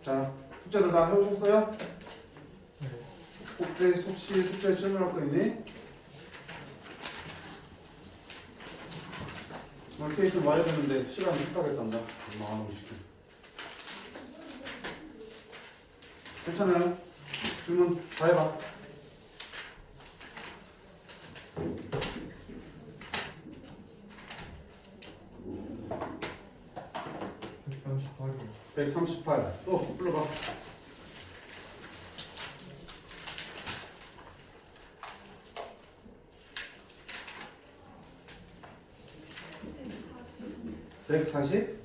자, 숙제들 다 해오셨어요? 혹시 숙제 질문할 거 있니? 오늘 케이스 와야 되는데 시간이 흡각했단다. 마음 시키. 괜찮아요? 질문 다 해봐. (138번) 138. 또 불러봐. (140)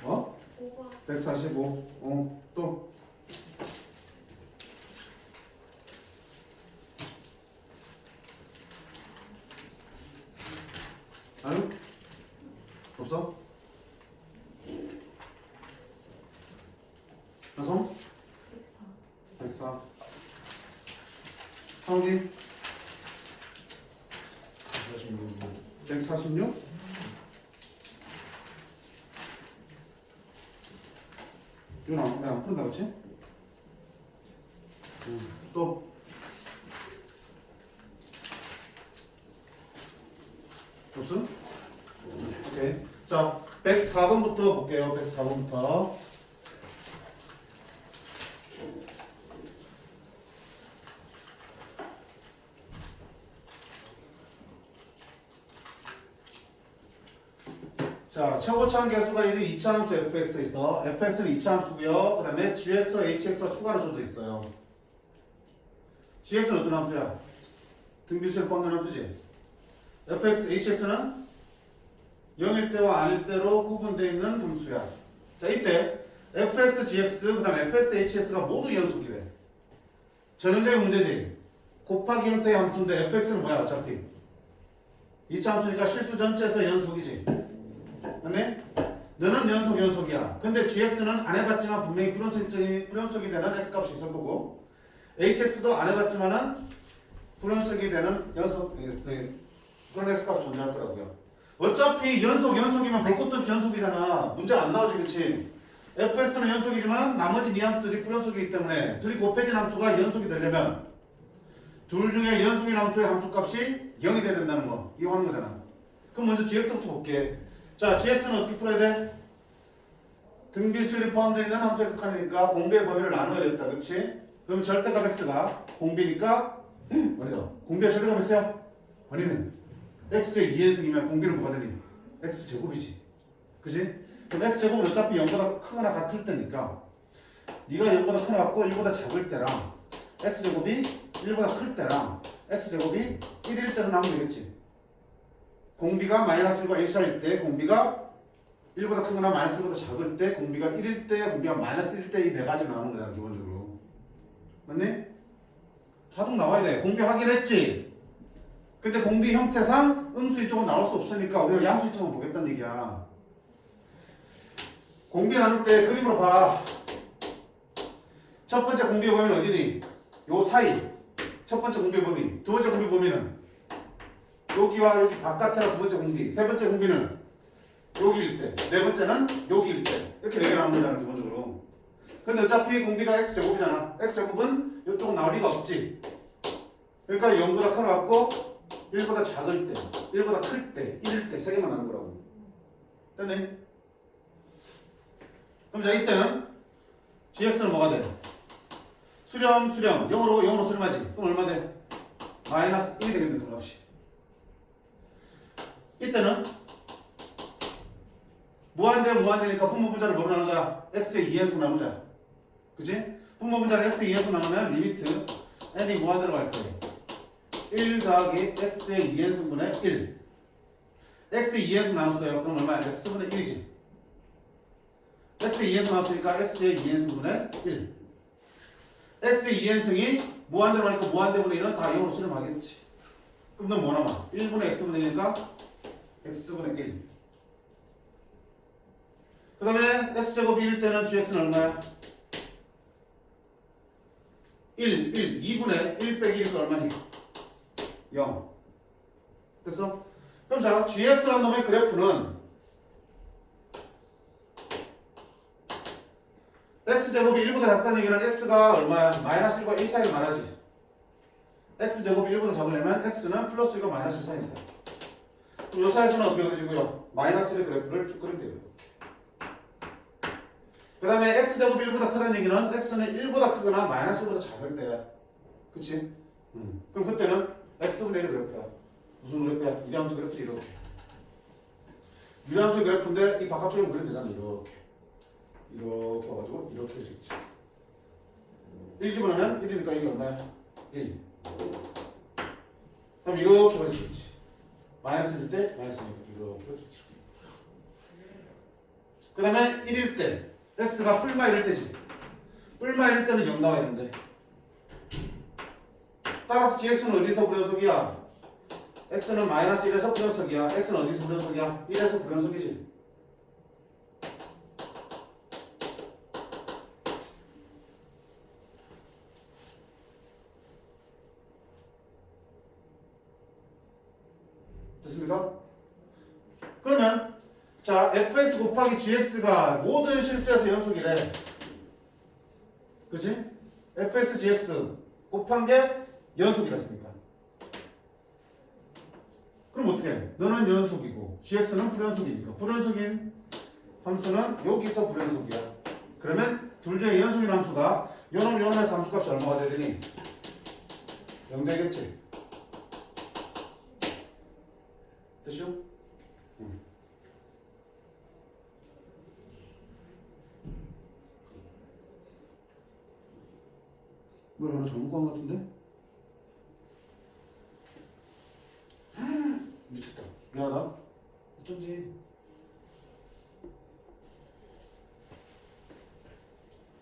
어? 145. 또 아유? 없어? 나성? 104. 하은이? 146? 윤아, 왜안 푼다, 그치? 또? 없음? 오케이. 자, 104번부터 볼게요. 104번부터. 자, 최고차항 계수가 1인 2차함수 fx에 있어. fx는 2차함수고요. 그 다음에 gx와 hx가 추가로 줘도 있어요. gx는 어떤 함수야? 등비수에 포함된 함수지. fx, hx는 0일 때와 아닐 때로 구분되어 있는 함수야. 자, 이때 fx, gx, 그 다음에 fx, hx가 모두 연속이래. 전형적인 문제지. 곱하기 형태의 함수인데 fx는 뭐야 어차피? 2차 함수니까 실수 전체에서 연속이지. 맞네? 너는 연속이야. 근데 gx는 안 해봤지만 분명히 불연속이 되는 x값이 있을 거고 hx도 안 해봤지만은 불연속이 되는 그런 x값이 존재할 거라고요. 어차피 연속이면 볼 것도 없이 연속이잖아. 문제 안 나오지, 그치? fx는 연속이지만 나머지 네 함수들이 불연속이기 때문에 둘이 곱해진 함수가 연속이 되려면 둘 중에 연속인 함수의 함수값이 0이 돼야 된다는 거 이용하는 거잖아. 그럼 먼저 gx부터 볼게. 자, gx는 어떻게 풀어야 돼? 등비수열이 포함되어 있는 함수의 극한이니까 공비의 범위를 나눠야겠다, 그치? 그럼 절대값 x가 공비니까 어디다? 공비의 절대값 x야? 아니네. x의 2연승이면 공비는 뭐가 되니? x제곱이지. 그치? 그럼 x제곱은 어차피 0보다 크거나 같을 때니까 네가 0보다 크거나 1보다 작을 때랑 x제곱이 1보다 클 때랑 x제곱이 1일 때로 나오면 되겠지. 공비가 마이너스 1과 1 사이일 때 공비가 1보다 크거나 마이너스 1보다 작을 때 공비가 1일 때 공비가 마이너스 1일 때 이 네 가지로 나오는 거잖아 기본적으로. 맞니? 자동 나와야 돼. 공비 확인했지? 근데 공비 형태상 음수 이쪽은 나올 수 없으니까 우리가 양수 이쪽은 보겠다는 얘기야. 공비 나눌 때 그림으로 봐. 첫 번째 공비의 범위는 어디니? 요 사이. 첫 번째 공비의 범위. 두 번째 공비 범위는 여기와 여기 바깥이라 두 번째 공비. 세 번째 공비는 여기일 때. 네 번째는 여기일 때. 이렇게 네 개 나오는 거잖아 기본적으로. 근데 어차피 공비가 x제곱이잖아. x제곱은 이쪽은 나올 리가 없지. 그러니까 0보다 커갖고 1보다 작을 때, 1보다 클 때, 1일 때 세 개만 나는 거라고. 됐네? 그럼 자 이때는 gx는 뭐가 돼? 수렴 0으로 수렴하지. 그럼 얼마 돼? 마이너스 1이 되겠네 그 값이. 이때는 무한대니까 분모분자를 뭐로 나누자? x의 2에서 나누자. 그치? 분모분자를 x의 2에서 나누면 리미트 n이 무한대로 갈 거예요. 1 더하기 x의 2n승분의 1. x의 2에서 나눴어요. 그럼 얼마야? x분의 1이지. x의 2에서 나눴으니까 x의 2n승분의 1. x의 2n승이 무한대로 가니까 무한대분의 1은 다 0으로 수렴하겠지. 그럼 넌 뭐 남아? 1분의 x분의 1이니까 x분의 1. 그 다음에 x제곱이 1일 때는 gx는 얼마야? 1, 2분의 1 빼기 1은 얼마니? 0. 됐어? 그럼 자, gx라는 놈의 그래프는 x제곱이 1보다 작다는 얘기는 x가 얼마야? 마이너스 1과 1 사이를 말하지. x제곱이 1보다 작으려면 x는 플러스 1과 마이너스 1 사이니까. 그럼 요 사이에서는 어떻게 그려지고요? 마이너스 1의 그래프를 쭉 그리면 돼요. 그 다음에 x제곱이 1보다 크다는 얘기는 x는 1보다 크거나 마이너스 1보다 작을 때야. 그치? 그럼 그때는 x분의 1의 그래프야. 무슨 그래프야? 유리함수 그래프지 이렇게. 유리함수 그래프인데 이 바깥쪽에 그리면 되잖아. 이렇게 와가지고 이렇게 할 수 있지. 1 집어넣으면 1이니까 이게 얼마야? 1. 그럼 이렇게 그릴 수 있지. 마이너스 1일 때 마이너스 1이니까 이렇게 그릴 수 있지. 그 다음에 1일 때 x가 뿔마 1일 때지. 뿔마 1일 때는 0 나와야 되는데. 따라서 gx는 어디서 불연속이야? x는 마이너스 1에서 불연속이야. x는 어디서 불연속이야? 1에서 불연속이지. 됐습니까? 그러면 자 fx 곱하기 gx가 모든 실수에서 연속이래. 그치? fx gx 곱한 게 연속이랬으니까. 그럼 어떻게 해? 너는 연속이고 gx는 불연속이니까 불연속인 함수는 여기서 불연속이야. 그러면 둘 중에 연속인 함수가 요놈에서 함수값이 얼마가 되더니 0 되겠지. 됐죠? 뭘 하나 잘못 구한 것 같은데? 미쳤다. 미안하다. 어쩐지.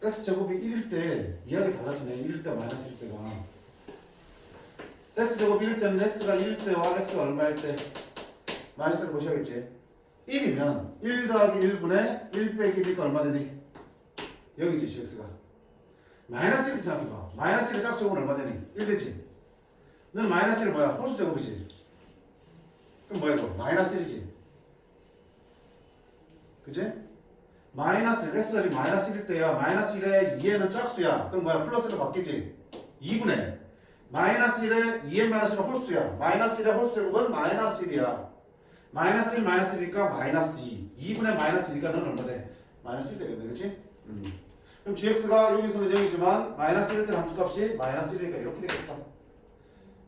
x제곱이 1일 때 이야기 달라지네. 1일 때 마이너스 1일 때가. x제곱이 1일 때는 x가 1일 때와 x가 얼마일 때? 마이너스 때를 보셔야겠지. 1이면 1 더하기 1분의 1 빼기 1이니까 얼마 되니? 여기지 gx가. 마이너스 1 생각해봐. 마이너스 1의 짝수제곱은 얼마 되니? 1 되지. 너는 마이너스 1 뭐야? 홀수제곱이지. 그럼 뭐야 이거? 마이너스 1이지. 그치? 마이너스 1, x가 지금 마이너스 1일 때야. 마이너스 1에 2에는 짝수야. 그럼 뭐야? 플러스로 바뀌지. 2분의 마이너스 1에 2의 마이너스는 홀수야. 마이너스 1의 홀수제곱은 마이너스 1이야. 마이너스 1 마이너스 1이니까 마이너스 2. 2분의 마이너스 2니까 너는 얼마 돼? 마이너스 1 되겠네. 그치? 그럼 gx가 여기서는 0이지만 마이너스 1일 때 함수값이 마이너스 1이니까 이렇게 되겠다.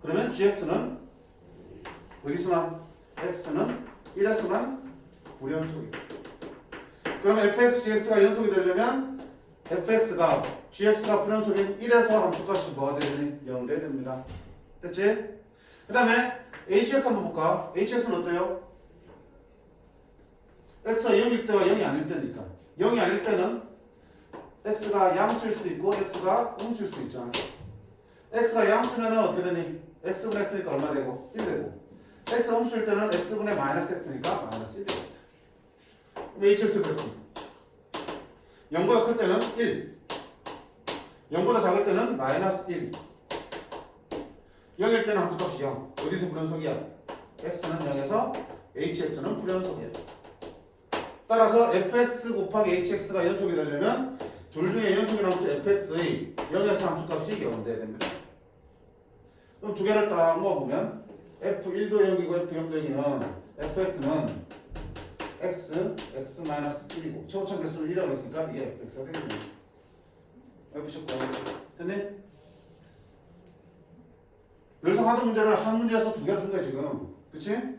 그러면 gx는 어디서만? x는 1에서만 불연속이다. 그럼 fx, gx가 연속이 되려면 fx가 gx가 불연속인 1에서 함수값이 뭐가 되니? 0 돼야 됩니다. 됐지? 그 다음에 hx 한번 볼까? hx는 어때요? x가 0일 때와 0이 아닐 때니까 0이 아닐 때는 x가 양수일 수도 있고 x가 음수일 수도 있잖아. x가 양수면 어떻게 되니? x분의 x니까 얼마 되고? 1 되고 x 음수일 때는 x분의 마이너스 x니까 마이너스 1 되겠다. 그럼 hx 그래프 0보다 클 때는 1 0보다 작을 때는 마이너스 1 0일 때는 함수값이 0 어디서 불연속이야? x는 0에서 hx는 불연속이야. 따라서 fx 곱하기 hx가 연속이 되려면 둘 중에 연속인 함수 fx의 0에서 함수값이 0 돼야 됩니다. 그럼 두 개를 딱 모아보면 f1도 0이고 f0도 0이면 fx는 x-1이고 최고점 개수는 1이라고 했으니까 이게 fx가 되겠네. f축 됐네? 늘상 하던 문제를 한 문제에서 두 개를 준 거야 지금. 그치?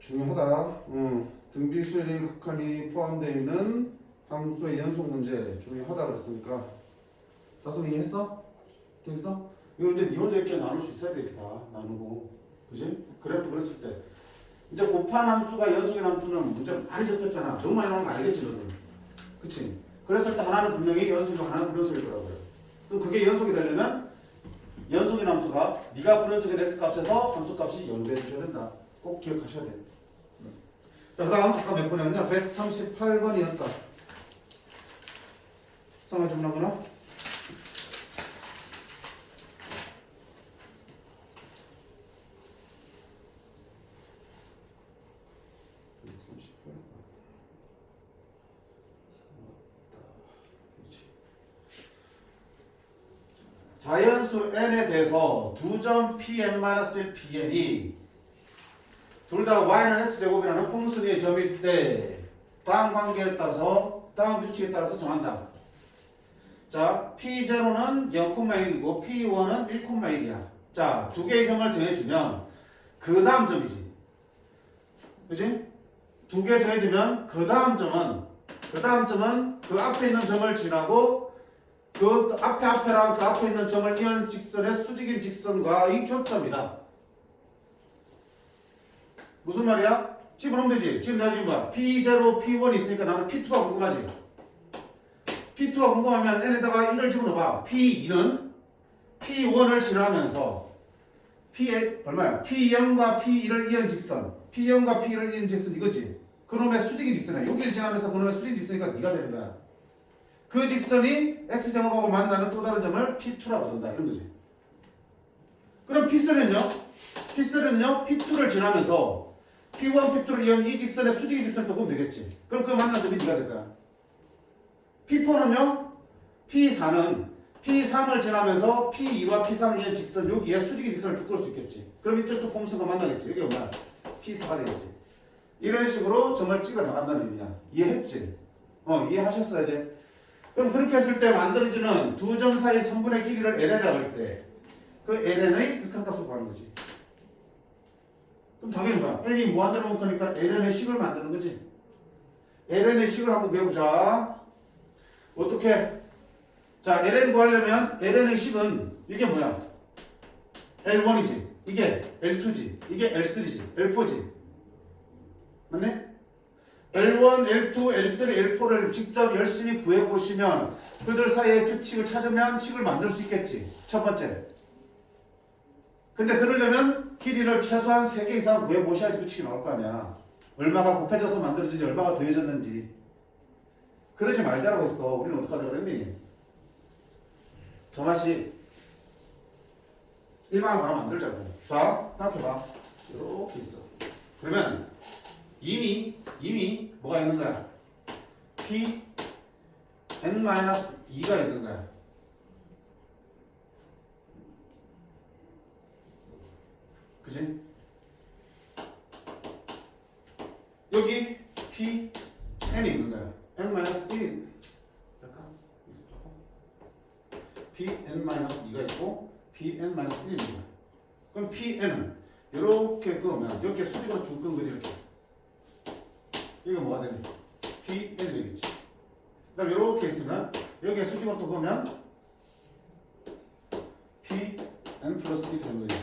중요하다. 등비수열의 극한이 포함되어 있는 함수의 연속 문제 중요하다 그랬으니까 다섯 이해했어? 되겠어? 이거 이제 니 혼자 이렇게 나눌 수 있어야 돼. 이렇게 다 나누고 그지? 그래프 그랬을 때 이제 곱한 함수가 연속인 함수는 문제 많이 접했잖아. 너무 많이 나오는 거 알겠지 너는? 그치? 그랬을 때 하나는 분명히 연속이고 하나는 불연속일 거라고요. 그럼 그게 연속이 되려면 연속인 함수가 네가 불연속인 x값에서 함수값이 0 돼주셔야 된다. 꼭 기억하셔야 돼. 자, 그 다음 잠깐 몇 번이었냐? 138번이었다. 상하지 못하거나 자연수 n에 대해서 두 점 pn-1 pn이 둘 다 y는 s제곱이라는 풍수의 점일 때 다음 관계에 따라서 다음 규칙에 따라서 정한다. 자, p0는 0,1이고 p1은 1,1이야. 자, 두 개의 점을 정해주면 그 다음 점이지. 그지? 두 개 정해주면 그 다음 점은 그 앞에 있는 점을 지나고 그 앞에랑 그 앞에 있는 점을 이은 직선의 수직인 직선과의 교점이다. 무슨 말이야? 집어넣으면 되지. 지금 내가 지금 봐. P0, P1 있으니까 나는 P2가 궁금하지. P2가 궁금하면 n에다가 1을 집어넣어봐. P2는 P1을 지나면서 얼마야? P0과 P1을 이은 직선. P0과 P1을 이은 직선 이거지. 그놈의 수직인 직선이야. 여기를 지나면서 그놈의 수직인 직선이니까 네가 되는 거야. 그 직선이 x제곱하고 만나는 또 다른 점을 P2라고 부른다. 이런 거지. 그럼 P3는요? P3는요? P2를 지나면서 P1, P2를 이은 이 직선의 수직인 직선을 또 보면 되겠지. 그럼 그 만난 점이 네가 될 거야. P4는요? P4는 P3을 지나면서 P2와 P3을 이은 직선 여기에 수직인 직선을 쭉 그을 수 있겠지. 그럼 이쪽도 폼수가 만나겠지. 여기 뭐야? P4가 되겠지. 이런 식으로 점을 찍어 나간다는 의미야. 이해했지? 이해하셨어야 돼. 그럼 그렇게 했을 때 만들어지는 두 점 사이 선분의 길이를 ln이라고 할 때 그 ln의 극한값을 구하는 거지. 그럼 당연히 뭐야? n이 뭐 만들어 놓을 거니까 ln의 식을 만드는 거지. ln의 식을 한번 배우자. 어떻게? 자, ln 구하려면 ln의 식은 이게 뭐야? L1이지. 이게 L2지. 이게 L3지. L4지. 맞네? L1, L2, L3, L4를 직접 열심히 구해보시면 그들 사이의 규칙을 찾으면 식을 만들 수 있겠지. 첫 번째. 근데 그러려면 길이를 최소한 3개 이상 구해보셔야지 규칙이 나올 거 아니야. 얼마가 곱해져서 만들어진지 얼마가 더해졌는지. 그러지 말자라고 했어. 우리는 어떡하자 그랬니? 저 맛이 일반을 바로 만들자고. 자, 생각해봐. 이렇게 있어. 그러면 이미 뭐가 있는 거야? P n-2가 있는 거야. 그치? 여기 P n이 있는 거야. n-1 잠깐 P n-2가 있고 P n-1이 있는 거야. 그럼 P n은 이렇게 그으면 이렇게 수직으로 쭉 끈 거지 이렇게. 이거 뭐가 되니? P n 되겠지. 그다음 이렇게 있으면 여기에 수직으로 또 그으면 P n 플러스 1이 되는 거지.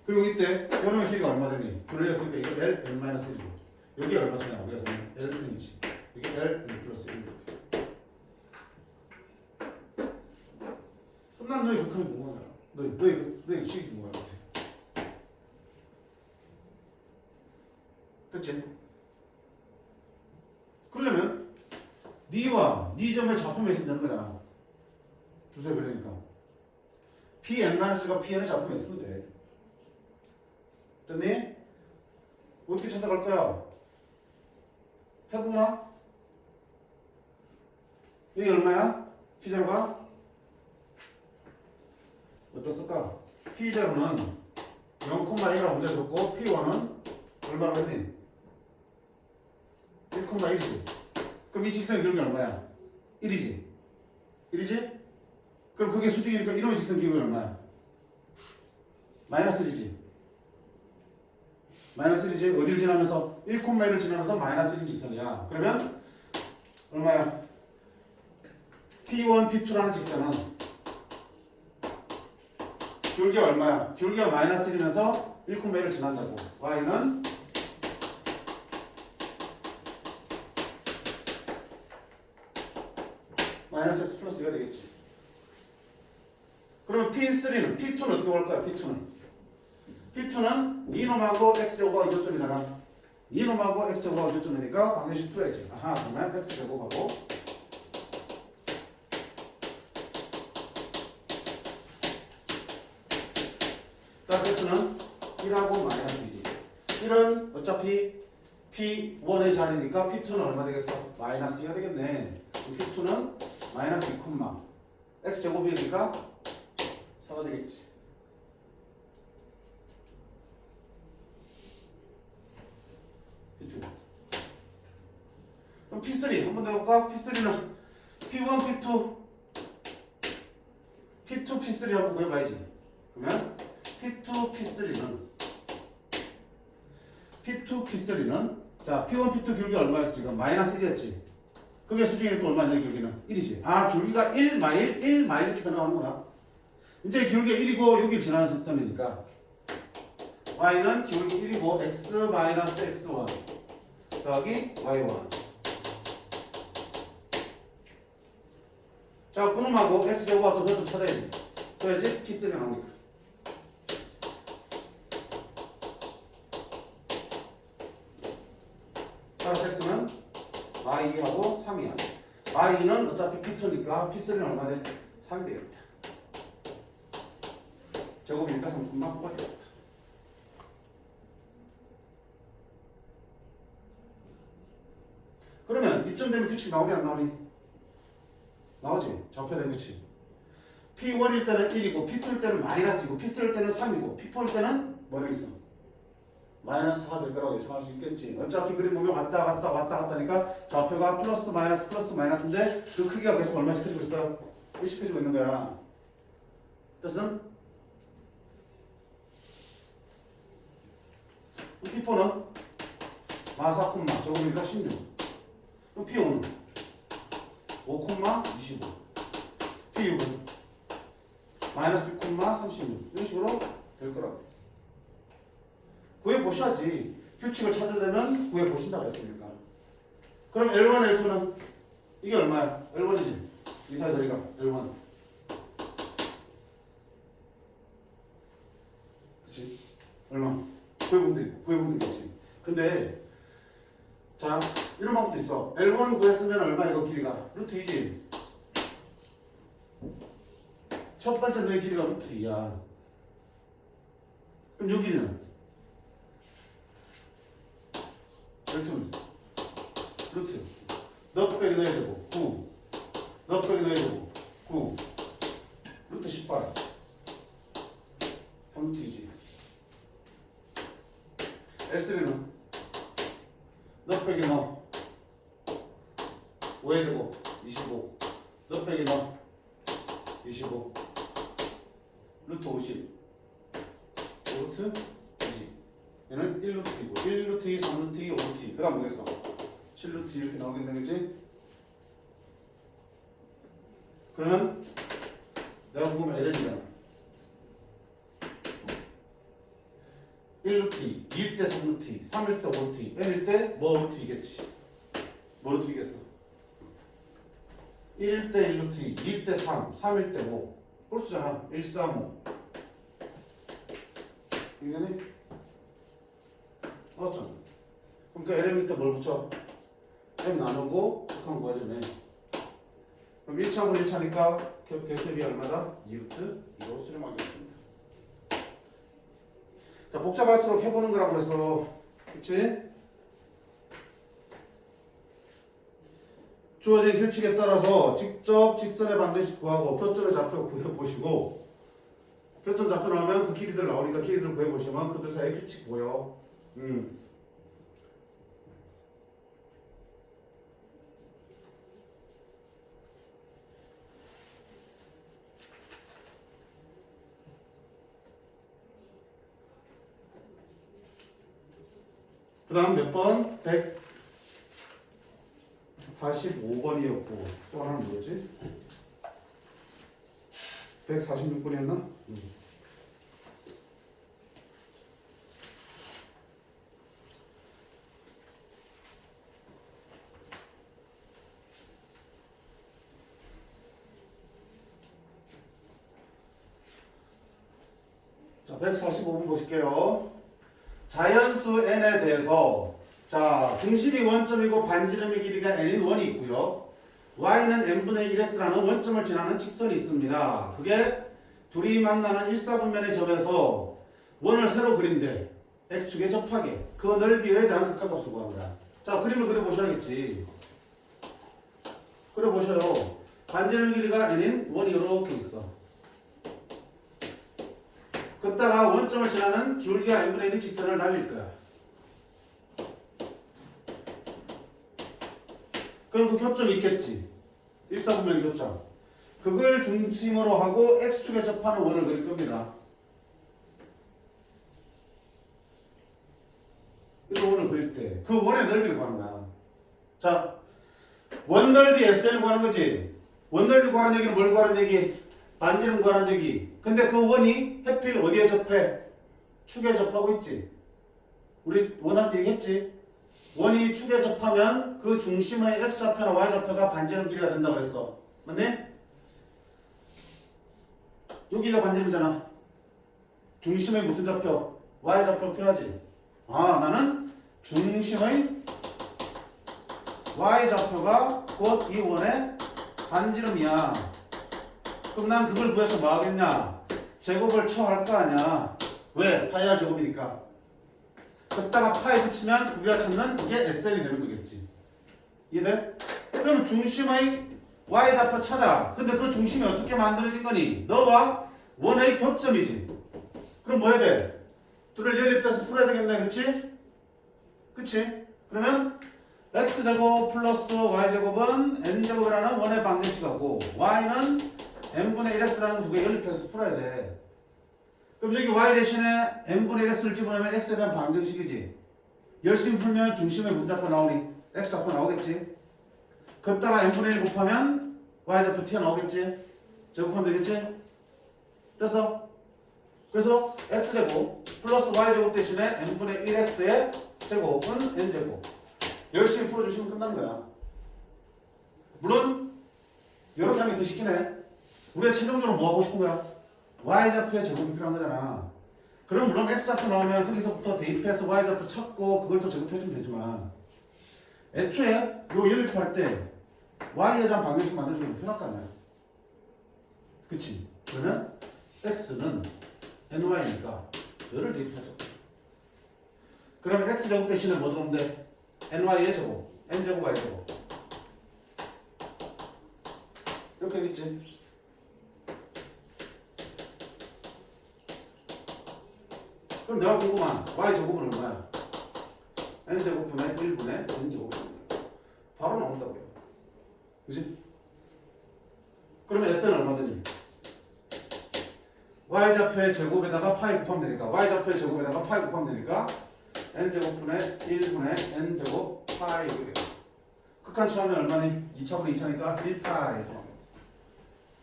그리고 이때 여름의 길이가 얼마 되니? 그러렸으니까 이거 L n 마이너스 1이고 여기 얼마 되냐? 우리가 L n이지. 이게 L n 플러스 1. 그럼 난 너희 극한이 궁금하잖아. 너희 식이 궁금할 것 같아. 됐지? 그러려면 니와 니 점의 좌표에 있으면 되는 거잖아. 주소에 그러니까 P n-가 P n의 좌표에 있으면 돼. 됐니? 어떻게 찾아갈 거야? 해보나? 여기 얼마야? P0가? 어떻을까? P0는 0,1이라고 문제 줬고 P1은 얼마라고 했니? 1,1이지. 그럼 이 직선의 기울기 얼마야? 1이지. 1이지? 그럼 그게 수직이니까 이놈의 직선 기울기 얼마야? 마이너스 1이지. 마이너스 1이지. 어디를 지나면서? 1,1을 지나면서 마이너스 1 직선이야. 그러면 얼마야? P1, P2라는 직선은 기울기가 얼마야? 기울기가 마이너스 1이면서 1,1을 지난다고. Y는 마이너스 x 플러스 2가 되겠지. 그러면 P3는, P2는 어떻게 볼 거야? P2는 니놈하고 x제곱하고 이점이잖아. 니놈하고 x제곱하고 이점이니까 방정식 풀어야지. 아하, 그러면 x제곱하고 P라고 마이너스 2지. 1은 어차피 P1의 자리니까 P2는 얼마 되겠어? 마이너스 2가 되겠네. P2는 마이너스 2, X제곱이니까 4가 되겠지. P2. 그럼 P3 한 번 더 해볼까? P3는 P1, P2, P3 한번 구해봐야지. 그러면 P2, P3는 자 P1, P2 기울기 얼마였어 지금? 마이너스 1이었지. 그게 수중에 또 얼마냐 기울기는? 1이지. 아 기울기가 1마일 이렇게 변화하는구나. 이제 기울기가 1이고 여기 지나는 시점이니까 y는 기울기 1이고 x 마이너스 x1 더하기 y1. 자 그놈하고 x제곱하고 그것 좀 찾아야지. 그래야지 P3가 나오니까. 따라서 x는 y2하고 3이야. y는 어차피 P2니까 P3는 얼마 돼? 3이 되겠다. 제곱이니까 3분만 뽑아야 되겠다. 그러면 이쯤 되면 규칙 나오니 안 나오니? 나오지. 좌표된 규칙. P1일 때는 1이고 P2일 때는 마이너스이고 P3일 때는 3이고 P4일 때는 뭐라고 있어? 마이너스 4가 될 거라고 예상할 수 있겠지. 어차피 그림 보면 왔다 갔다니까 좌표가 플러스 마이너스인데 그 크기가 계속 얼마씩 커지고 있어? 1씩 커지고 있는 거야. 뜻은? P4는 마사 콤마 저거니까 16. 그럼 P5는 5 콤마 25. P6은 마이너스 6 콤마 36. 이런 식으로 될 거라고. 구해보셔야지. 규칙을 찾으려면 구해보신다고 했으니까. 그럼 L1, L2는 이게 얼마야? L1이지. 이 사이 거리가 L1. 그치? 얼마? 구해보면 되겠지. 근데 자 이런 방법도 있어. L1 구했으면 얼마 이거 길이가? 루트 2지. 첫 번째 너의 길이가 루트 2야. 그럼 요 길이는? L2는? 루트 너 빼기 너의 제곱 9 너 빼기 너의 제곱 9 루트 18 3루트 2지. L3는 너 빼기 너 5의 제곱 25 너 빼기 너 25 루트 50 5루트 20 얘는 1루트이고 1루트 2, 3루트 2, 5루트 2 그 다음 뭐겠어? 7루트 2 이렇게 나오겠네 그치? 그러면 내가 보면 LN이잖아 1루트 2, 2일 때 3루트 2, 3일 때 5루트 2 N일 때 뭐 루트 2겠지? 뭐 루트 2겠어? 1일 때 1루트 2, 2일 때 3, 3일 때 5 홀수잖아 1, 3, 5 이거네? 맞죠? 그럼 그 LM 밑에 뭘 붙여? M 나누고 극한 구하자네. 그럼 1차분 1차니까 개수비 얼마다? 2루트 2로 수렴하겠습니다. 자 복잡할수록 해보는 거라고 그랬어. 그치? 주어진 규칙에 따라서 직접 직선의 방정식 구하고 표점의 좌표 구해보시고 표점 좌표 나오면 그 길이들 나오니까 길이들 구해보시면 그들 사이에 규칙 보여. 그 다음 몇 번? 145번이었고 또 하나는 뭐였지? 146번이었나? 자, 145번 보실게요. 자연수 n에 대해서 자 중심이 원점이고 반지름의 길이가 n인 원이 있고요. y는 n분의 1x라는 원점을 지나는 직선이 있습니다. 그게 둘이 만나는 1, 4분면의 점에서 원을 새로 그린데 x축에 접하게 그 넓이에 대한 극한값을 구합니다. 자, 그림을 그려보셔야겠지. 그려보셔요. 반지름 길이가 n인 원이 이렇게 있어. 걷다가 원점을 지나는 기울기가 n분의 1인 직선을 날릴 거야. 그럼 그 교점이 있겠지. 일사분면 교점. 그걸 중심으로 하고 x축에 접하는 원을 그릴 겁니다. 이 원을 그릴 때 그 원의 넓이를 구하는 거야. 자, 원 넓이 SN을 구하는 거지. 원 넓이 구하는 얘기는 뭘 구하는 얘기? 반지름 구하는 얘기. 근데 그 원이 해필 어디에 접해? 축에 접하고 있지. 우리 원할 때 얘기했지. 원이 축에 접하면 그 중심의 x좌표나 y좌표가 반지름 길이가 된다고 그랬어. 맞네? 여기가 반지름이잖아. 중심의 무슨 좌표? y좌표 필요하지. 아, 나는 중심의 y좌표가 곧 이 원의 반지름이야. 그럼 난 그걸 구해서 뭐 하겠냐? 제곱을 쳐할 거 아니야. 왜? 파이 r 제곱이니까. 걷다가 파이 붙이면 우리가 찾는 이게 SN이 되는 거겠지. 이해돼? 그러면 중심의 y좌표 찾아. 근데 그 중심이 어떻게 만들어진 거니? 너와 원의 교점이지. 그럼 뭐 해야 돼? 둘을 연립해서 풀어야 되겠네. 그치? 그치? 그러면 x제곱 플러스 y제곱은 n제곱이라는 원의 방정식하고 y는 n분의 1x라는 두 개 연립해서 풀어야 돼. 그럼 여기 y 대신에 n분의 1x를 집어넣으면 x에 대한 방정식이지. 열심히 풀면 중심에 무슨 좌표 나오니? x좌표 나오겠지. 걷다가 n분의 1 곱하면 y좌표 튀어나오겠지. 제곱하면 되겠지? 됐어? 그래서 x제곱 플러스 y제곱 대신에 n분의 1x의 제곱은 n제곱. 열심히 풀어주시면 끝난 거야. 물론 이렇게 하는 게 더 쉽긴 해. 우리가 최종적으로 뭐 하고 싶은 거야? y좌표의 제곱이 필요한 거잖아. 그럼 물론 x좌표 나오면 거기서부터 대입해서 y좌표 찾고 그걸 또 제곱해주면 되지만 애초에 요 연립할 때 y에 대한 방정식 만들어주면 필요할 거 아니야. 그치? 그러면 x는 ny니까 열을 대입하죠. 그러면 x제곱 대신에 뭐 들어오면 돼? ny의 제곱, n제곱 y제곱. 이렇게 되겠지. 그럼 내가 궁금한 y제곱은 얼마야? n제곱분의 1분의 n제곱. 바로 나온다고요. 그치? 그러면 s는 얼마 되니? y좌표의 제곱에다가 파이 곱하면 되니까 y좌표의 제곱에다가 파이 곱하면 되니까 n제곱분의 1분의 n제곱 파이 이렇게 돼. 극한 추하면 얼마니? 2차분의 2차니까 1파이.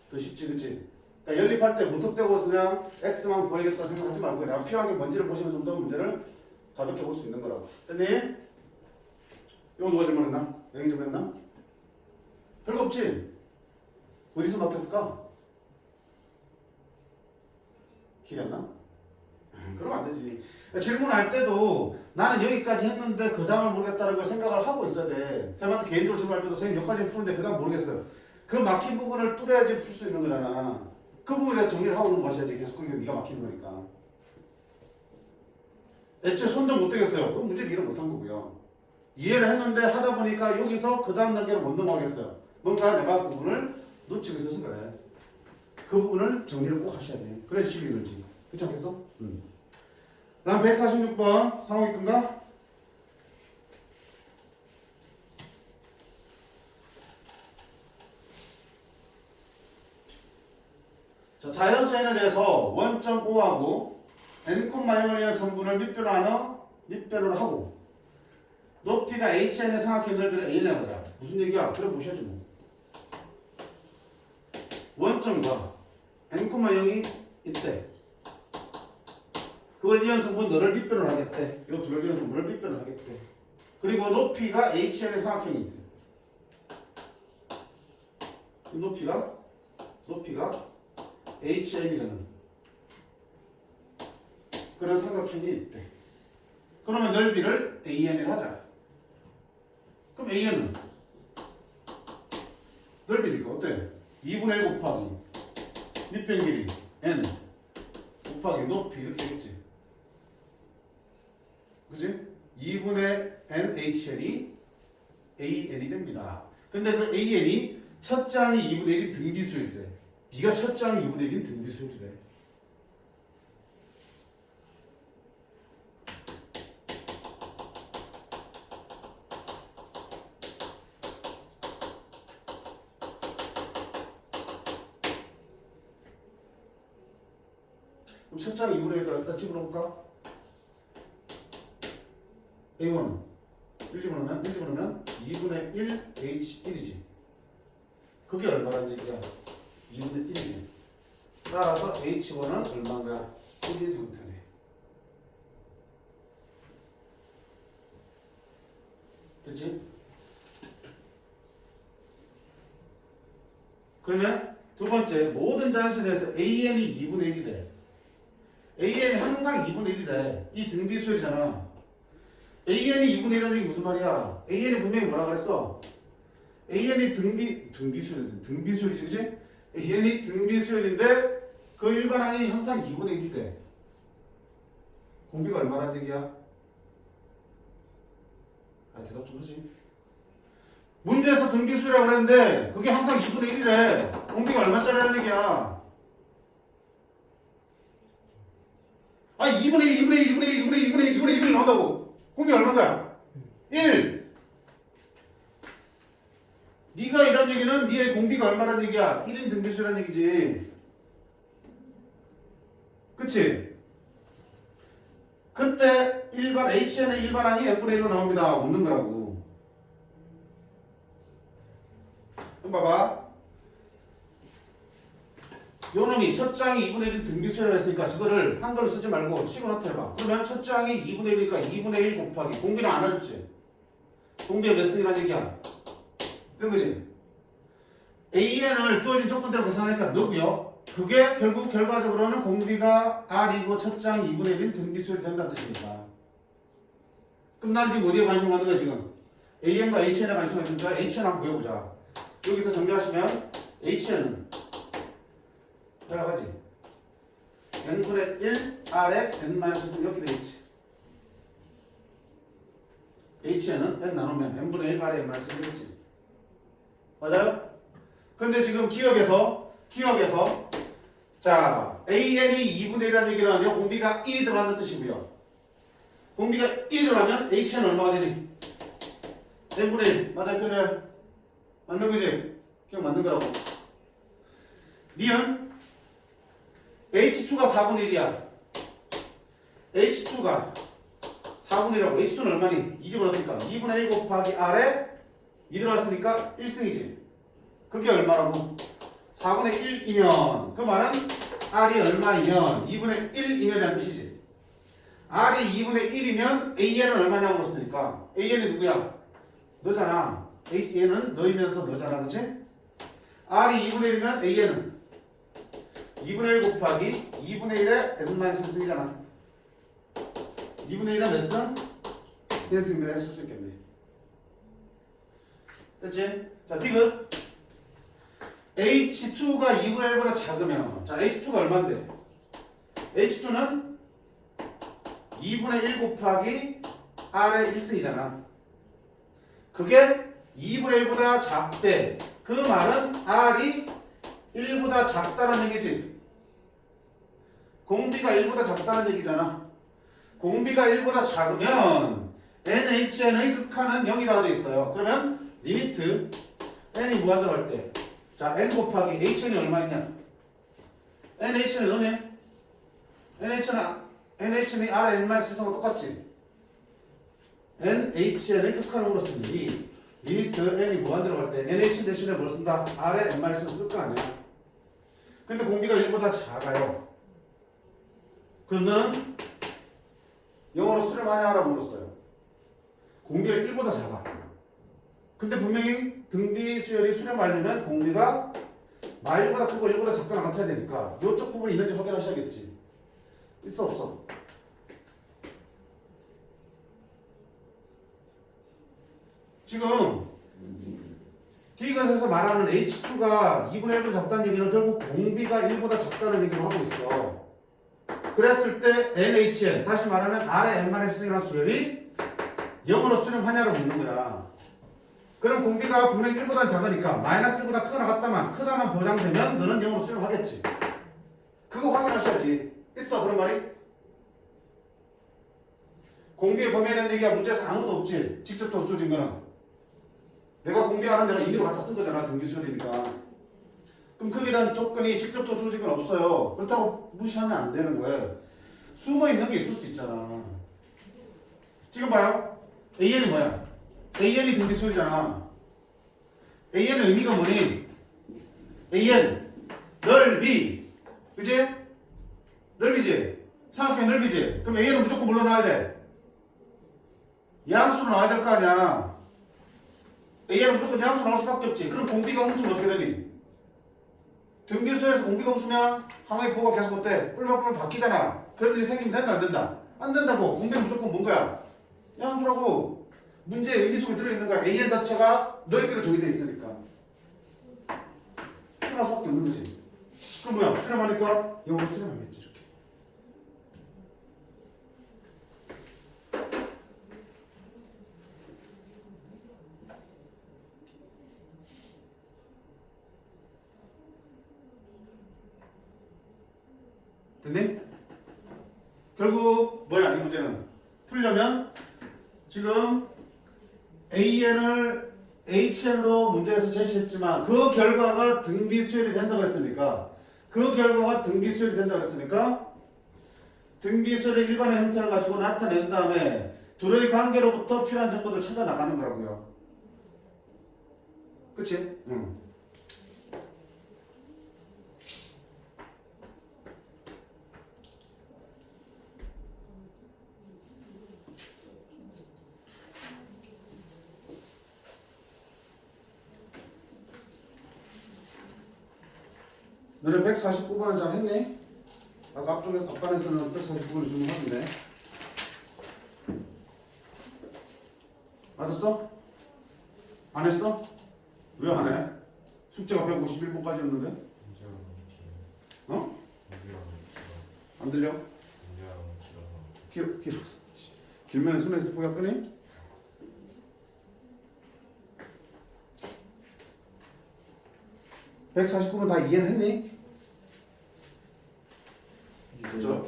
더 쉽지, 그치? 그러니까 연립할 때 무턱대고 그냥 x만 구하겠다 생각하지 말고 내가 필요한 게 뭔지를 보시면 좀 더 문제를 가볍게 볼 수 있는 거라고. 됐니? 이거 누가 질문했나? 여기 질문했나? 별거 없지? 어디서 막혔을까? 기억 안 나? 그러면 안 되지. 질문할 때도 나는 여기까지 했는데 그 다음을 모르겠다는 걸 생각을 하고 있어야 돼. 쌤한테 개인적으로 질문할 때도 선생님 여기까지 푸는데 그 다음 모르겠어요. 그 막힌 부분을 뚫어야지 풀 수 있는 거잖아. 그 부분에 대해서 정리를 하고 넘어가셔야지. 계속 그게 네가 막히는 거니까. 애초에 손도 못 대겠어요. 그럼 문제를 이해를 못한 거고요. 이해를 했는데 하다 보니까 여기서 그 다음 단계로 못 넘어가겠어요. 뭔가 내가 그 부분을 놓치고 있어서 그래. 그 부분을 정리를 꼭 하셔야 돼. 그래야 실이 늘지. 그렇지 않겠어? 다음 146번 상호이끈가? 자, 자연수행에 대해서 1.5하고 n,0을 위한 성분을 밑변을 하고 높이가 hn의 삼각형 넓이를 a를 해보자. 무슨 얘기야? 그래 보셔야지 뭐. 원점과 n,0이 있대. 그걸 이한 성분 너를 밑변을 하겠대. 이 둘을 이한 성분을 밑변을 하겠대. 그리고 높이가 hn의 삼각형이 있대. 이 높이가 hn이 되는 그런 삼각형이 있대. 그러면 넓이를 an을 하자. 그럼 an은 넓이니까 어때? 2분의 1 곱하기 밑변 길이 n 곱하기 높이 이렇게 되겠지. 그지? 2분의 NHN이 AN이 됩니다. 근데 그 AN이 첫 장이 2분의 1인 등비수열이래. 네가 첫 장이 2분의 1인 등비수열이래. 그럼 첫 장이 2분의 1을 갖다 집어넣을까? A1은 1 집어넣으면 2분의 1 H1이지. 그게 얼마란 얘기야? 2분의 1이지. 따라서 H1은 얼마인가? 1에서 못하네. 됐지? 그러면 두 번째, 모든 자연수에서 AN이 2분의 1이래. AN이 항상 2분의 1이래. 이 등비수열이잖아. AN이 2분의 1이라는 게 무슨 말이야? AN이 분명히 뭐라 그랬어? AN이 등비수열이지, 그치? AN이 등비수열인데 그 일반항이 항상 2분의 1이래. 공비가 얼마란 얘기야? 아, 대답 좀 하지. 문제에서 등비수열이라고 그랬는데 그게 항상 2분의 1이래. 공비가 얼마짜리라는 얘기야? 아, 2분의 1, 2분의 1, 2분의 1, 2분의 1, 2분의 1, 2분의 1 나온다고. 공비 얼마인 거야? 1. 네가 이런 얘기는 네의 공비가 얼마란 얘기야? 1인 등비수라는 얘기지. 그치? 그때 일반 HN의 일반항이 n분의 1로 나옵니다. 묻는 거라고. 그럼 봐봐. 요놈이 첫 장이 2분의 1 등비수열을 했으니까 저거를 한글로 쓰지 말고 식으로 나타내봐. 그러면 첫 장이 2분의 1이니까 2분의 1 곱하기 공비는 안 해줬지. 공비가 몇 승이라는 얘기야? 이런 거지. AN을 주어진 조건대로 계산하니까 너고요. 그게 결국 결과적으로는 공비가 R이고 첫 장이 2분의 1인 등비수열이 된다는 뜻입니다. 그럼 난 지금 어디에 관심 갖는 거야 지금? AN과 HN에 관심 갖는 거야. HN 한번 구해보자. 여기서 정리하시면 HN은 여러 가지 n분의 1 R에 n-1 이렇게 되겠지. HN은 n 나누면 n분의 1 R에 n-1 되겠지. 맞아요? 근데 지금 기억에서 자 AN이 2분의 1이라는 얘기는 아니요 공비가 1이 들어간다는 뜻이고요. 공비가 1이 들어가면 HN은 얼마가 되니? n분의 1 맞아요? 틀려요? 맞는 거지? 기억 맞는 거라고. 니은 H2가 4분의 1이야. H2가 4분의 1이라고. H2는 얼마니? 2 집어넣었으니까 2분의 1 곱하기 R에 2 들어갔으니까 1승이지. 그게 얼마라고? 4분의 1이면 그 말은 R이 얼마이면 2분의 1이면이라는 뜻이지. R이 2분의 1이면 AN은 얼마냐고 물었으니까 AN이 누구야? 너잖아. AN은 너이면서 너잖아. 그치? R이 2분의 1이면 AN은 2분의 1 곱하기 2분의 1에 n-승이잖아. 2분의 1은 몇 승? n승입니다. 이렇게 쓸 수 있겠네. 됐지? 자, 디귿. H2가 2분의 1보다 작으면 자, H2가 얼마인데? H2는 2분의 1 곱하기 R의 1승이잖아. 그게 2분의 1보다 작대. 그 말은 R이 1보다 작다는 얘기지. 공비가 1보다 작다는 얘기잖아. 공비가 1보다 작으면 NHN의 극한은 0이라고 되어 있어요. 그러면 리미트 n이 무한대로 할 때 자, n 곱하기 HN이 얼마 있냐? NHN이 너네? NHN이 R의 n-1승과 똑같지? NHN의 극한을 물었으니 리미트 n이 무한대로 갈 때 NH 대신에 뭘 쓴다? R의 n-1승을 쓸 거 아니야? 근데 공비가 1보다 작아요. 그럼 너는 영어로 수를 많이 하라고 물었어요. 공비가 1보다 작아. 근데 분명히 등비 수열이 수렴 알려면 공비가 마일보다 크고 1보다 작거나 같아야 되니까 이쪽 부분이 있는지 확인하셔야겠지. 있어 없어? 지금 디귿에서 말하는 H2가 2분의 1보다 작다는 얘기는 결국 공비가 1보다 작다는 얘기를 하고 있어. 그랬을 때 NHN 다시 말하면 R의 n-1이라는 수열이 0으로 수렴하냐를 묻는 거야. 그럼 공비가 분명히 1보다 작으니까 마이너스 1보다 크다만 보장되면 너는 0으로 수렴하겠지. 그거 확인하셔야지. 있어 그런 말이? 공비의 범위에 대한 얘기가 문제에서 아무도 없지. 직접적으로 주어진 거는. 내가 공비하는 데는 임의로 갖다 쓴 거잖아. 등기수열이니까. 그럼 거기에 대한 조건이 직접적으로 주어진 건 없어요. 그렇다고 무시하면 안 되는 거예요. 숨어 있는 게 있을 수 있잖아. 지금 봐요. AN이 뭐야? AN이 등기수열이잖아. AN의 의미가 뭐니? AN 넓이. 그지? 넓이지? 삼각형의 넓이지? 그럼 AN은 무조건 물러 나와야 돼. 양수로 나와야 될 거 아니야. AN은 무조건 양수로 나올 수밖에 없지. 그럼 공비가 음수면 어떻게 되니? 등기수에서 공비가 음수면 항의 부호가 계속 어때? 뿔만 바뀌잖아. 그런 일이 생기면 된다 안 된다? 안 된다고. 공비는 무조건 뭔 거야? 양수라고. 문제의 의미 속에 들어있는 거야. AN 자체가 넓이로 정의되어 있으니까. 하나 수밖에 없는 거지. 그럼 뭐야? 수렴하니까 영어로 수렴하겠지. 이렇게. 됐니? 결국 뭐야 이 문제는 풀려면 지금 AN을 HN으로 문제에서 제시했지만 그 결과가 등비수열이 된다고 했으니까 등비수열의 일반의 형태를 가지고 나타낸 다음에 둘의 관계로부터 필요한 정보들을 찾아 나가는 거라고요. 그치? 응. 너네 149번은 잘 했니? 아까 앞쪽에 앞반에서는 149번을 주문하던데. 맞았어? 안 했어? 왜 안 해? 숙제가 151번까지였는데? 어? 안 들려? 길면에 순에서 포기할 거니? (149번) 다 이해는 했니? 그죠?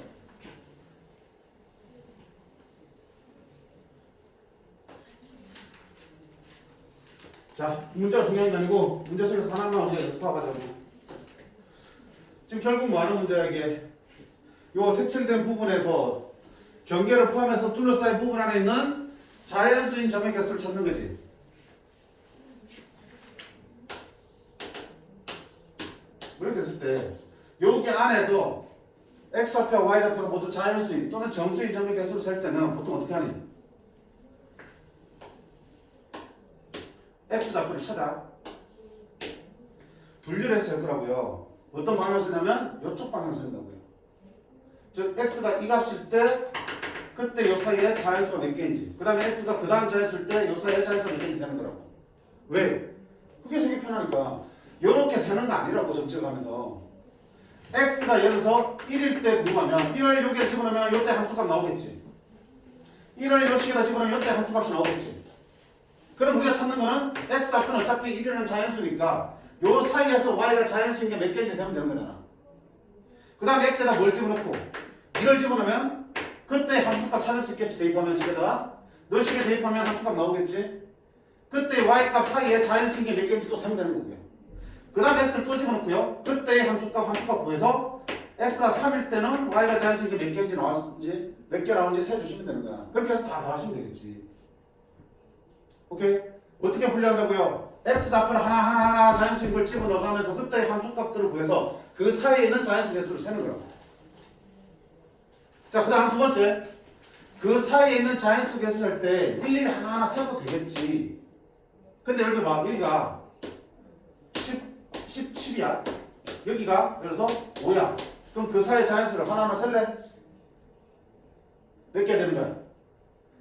자, 문자가 중요한 게 아니고 문제 속에서 하나만 우리가 연습하고 가자고. 지금 결국 뭐 하는 문제야 이게? 요 색칠된 부분에서 경계를 포함해서 둘러싸인 부분 안에 있는 자연수인 점의 개수를 찾는 거지. 이렇게 했을 때 여기 안에서 x좌표와 y좌표가 모두 자연수인 또는 정수인 점의 개수를 셀 때는 보통 어떻게 하니? x좌표를 찾아 분류를 해서 셀 거라고요. 어떤 방향을 쓰냐면 이쪽 방향을 쓴다고요. 즉 x가 이 값일 때 그때 요 사이에 자연수가 몇 개인지, 그 다음에 x가 그 다음 자연수일 때 요 사이에 자연수가 몇 개인지 세는 거라고. 왜? 그게 되게 편하니까. 요렇게 세는 거 아니라고 점찍어가면서 x가 예를 들어서 1일 때 구하면 1을 여기에 집어넣으면 요때 함수값 나오겠지. 1을 요 식에다 집어넣으면 요때 함수값이 나오겠지. 그럼 우리가 찾는 거는 x좌표는 어차피 1은 자연수니까 요 사이에서 y가 자연수인 게 몇 개인지 세면 되는 거잖아. 그 다음에 x에다 뭘 집어넣고 1을 집어넣으면 그때 함수값 찾을 수 있겠지. 대입하면 식에다가 너 식에 대입하면 함수값 나오겠지. 그때 y값 사이에 자연수인 게 몇 개인지 또 세면 되는 거고요. 그 다음에 x를 또 집어넣고요. 그때의 함수값 구해서 x가 3일 때는 y가 자연수인 게 몇 개인지 나왔는지 몇 개 나오는지 세주시면 되는 거야. 그렇게 해서 다 더하시면 되겠지. 오케이? 어떻게 분류한다고요? x좌표를 하나하나 자연수인 걸 집어넣어가면서 그때의 함수값들을 구해서 그 사이에 있는 자연수 개수를 세는 거라고. 자, 그 다음 두 번째. 그 사이에 있는 자연수 개수 셀 때 일일이 하나하나 세도 되겠지. 근데 예를 들어 봐. 여기가 17이야. 여기가 예를 들어서 5야. 그럼 그 사이의 자연수를 하나하나 셀래? 몇 개 되는 거야?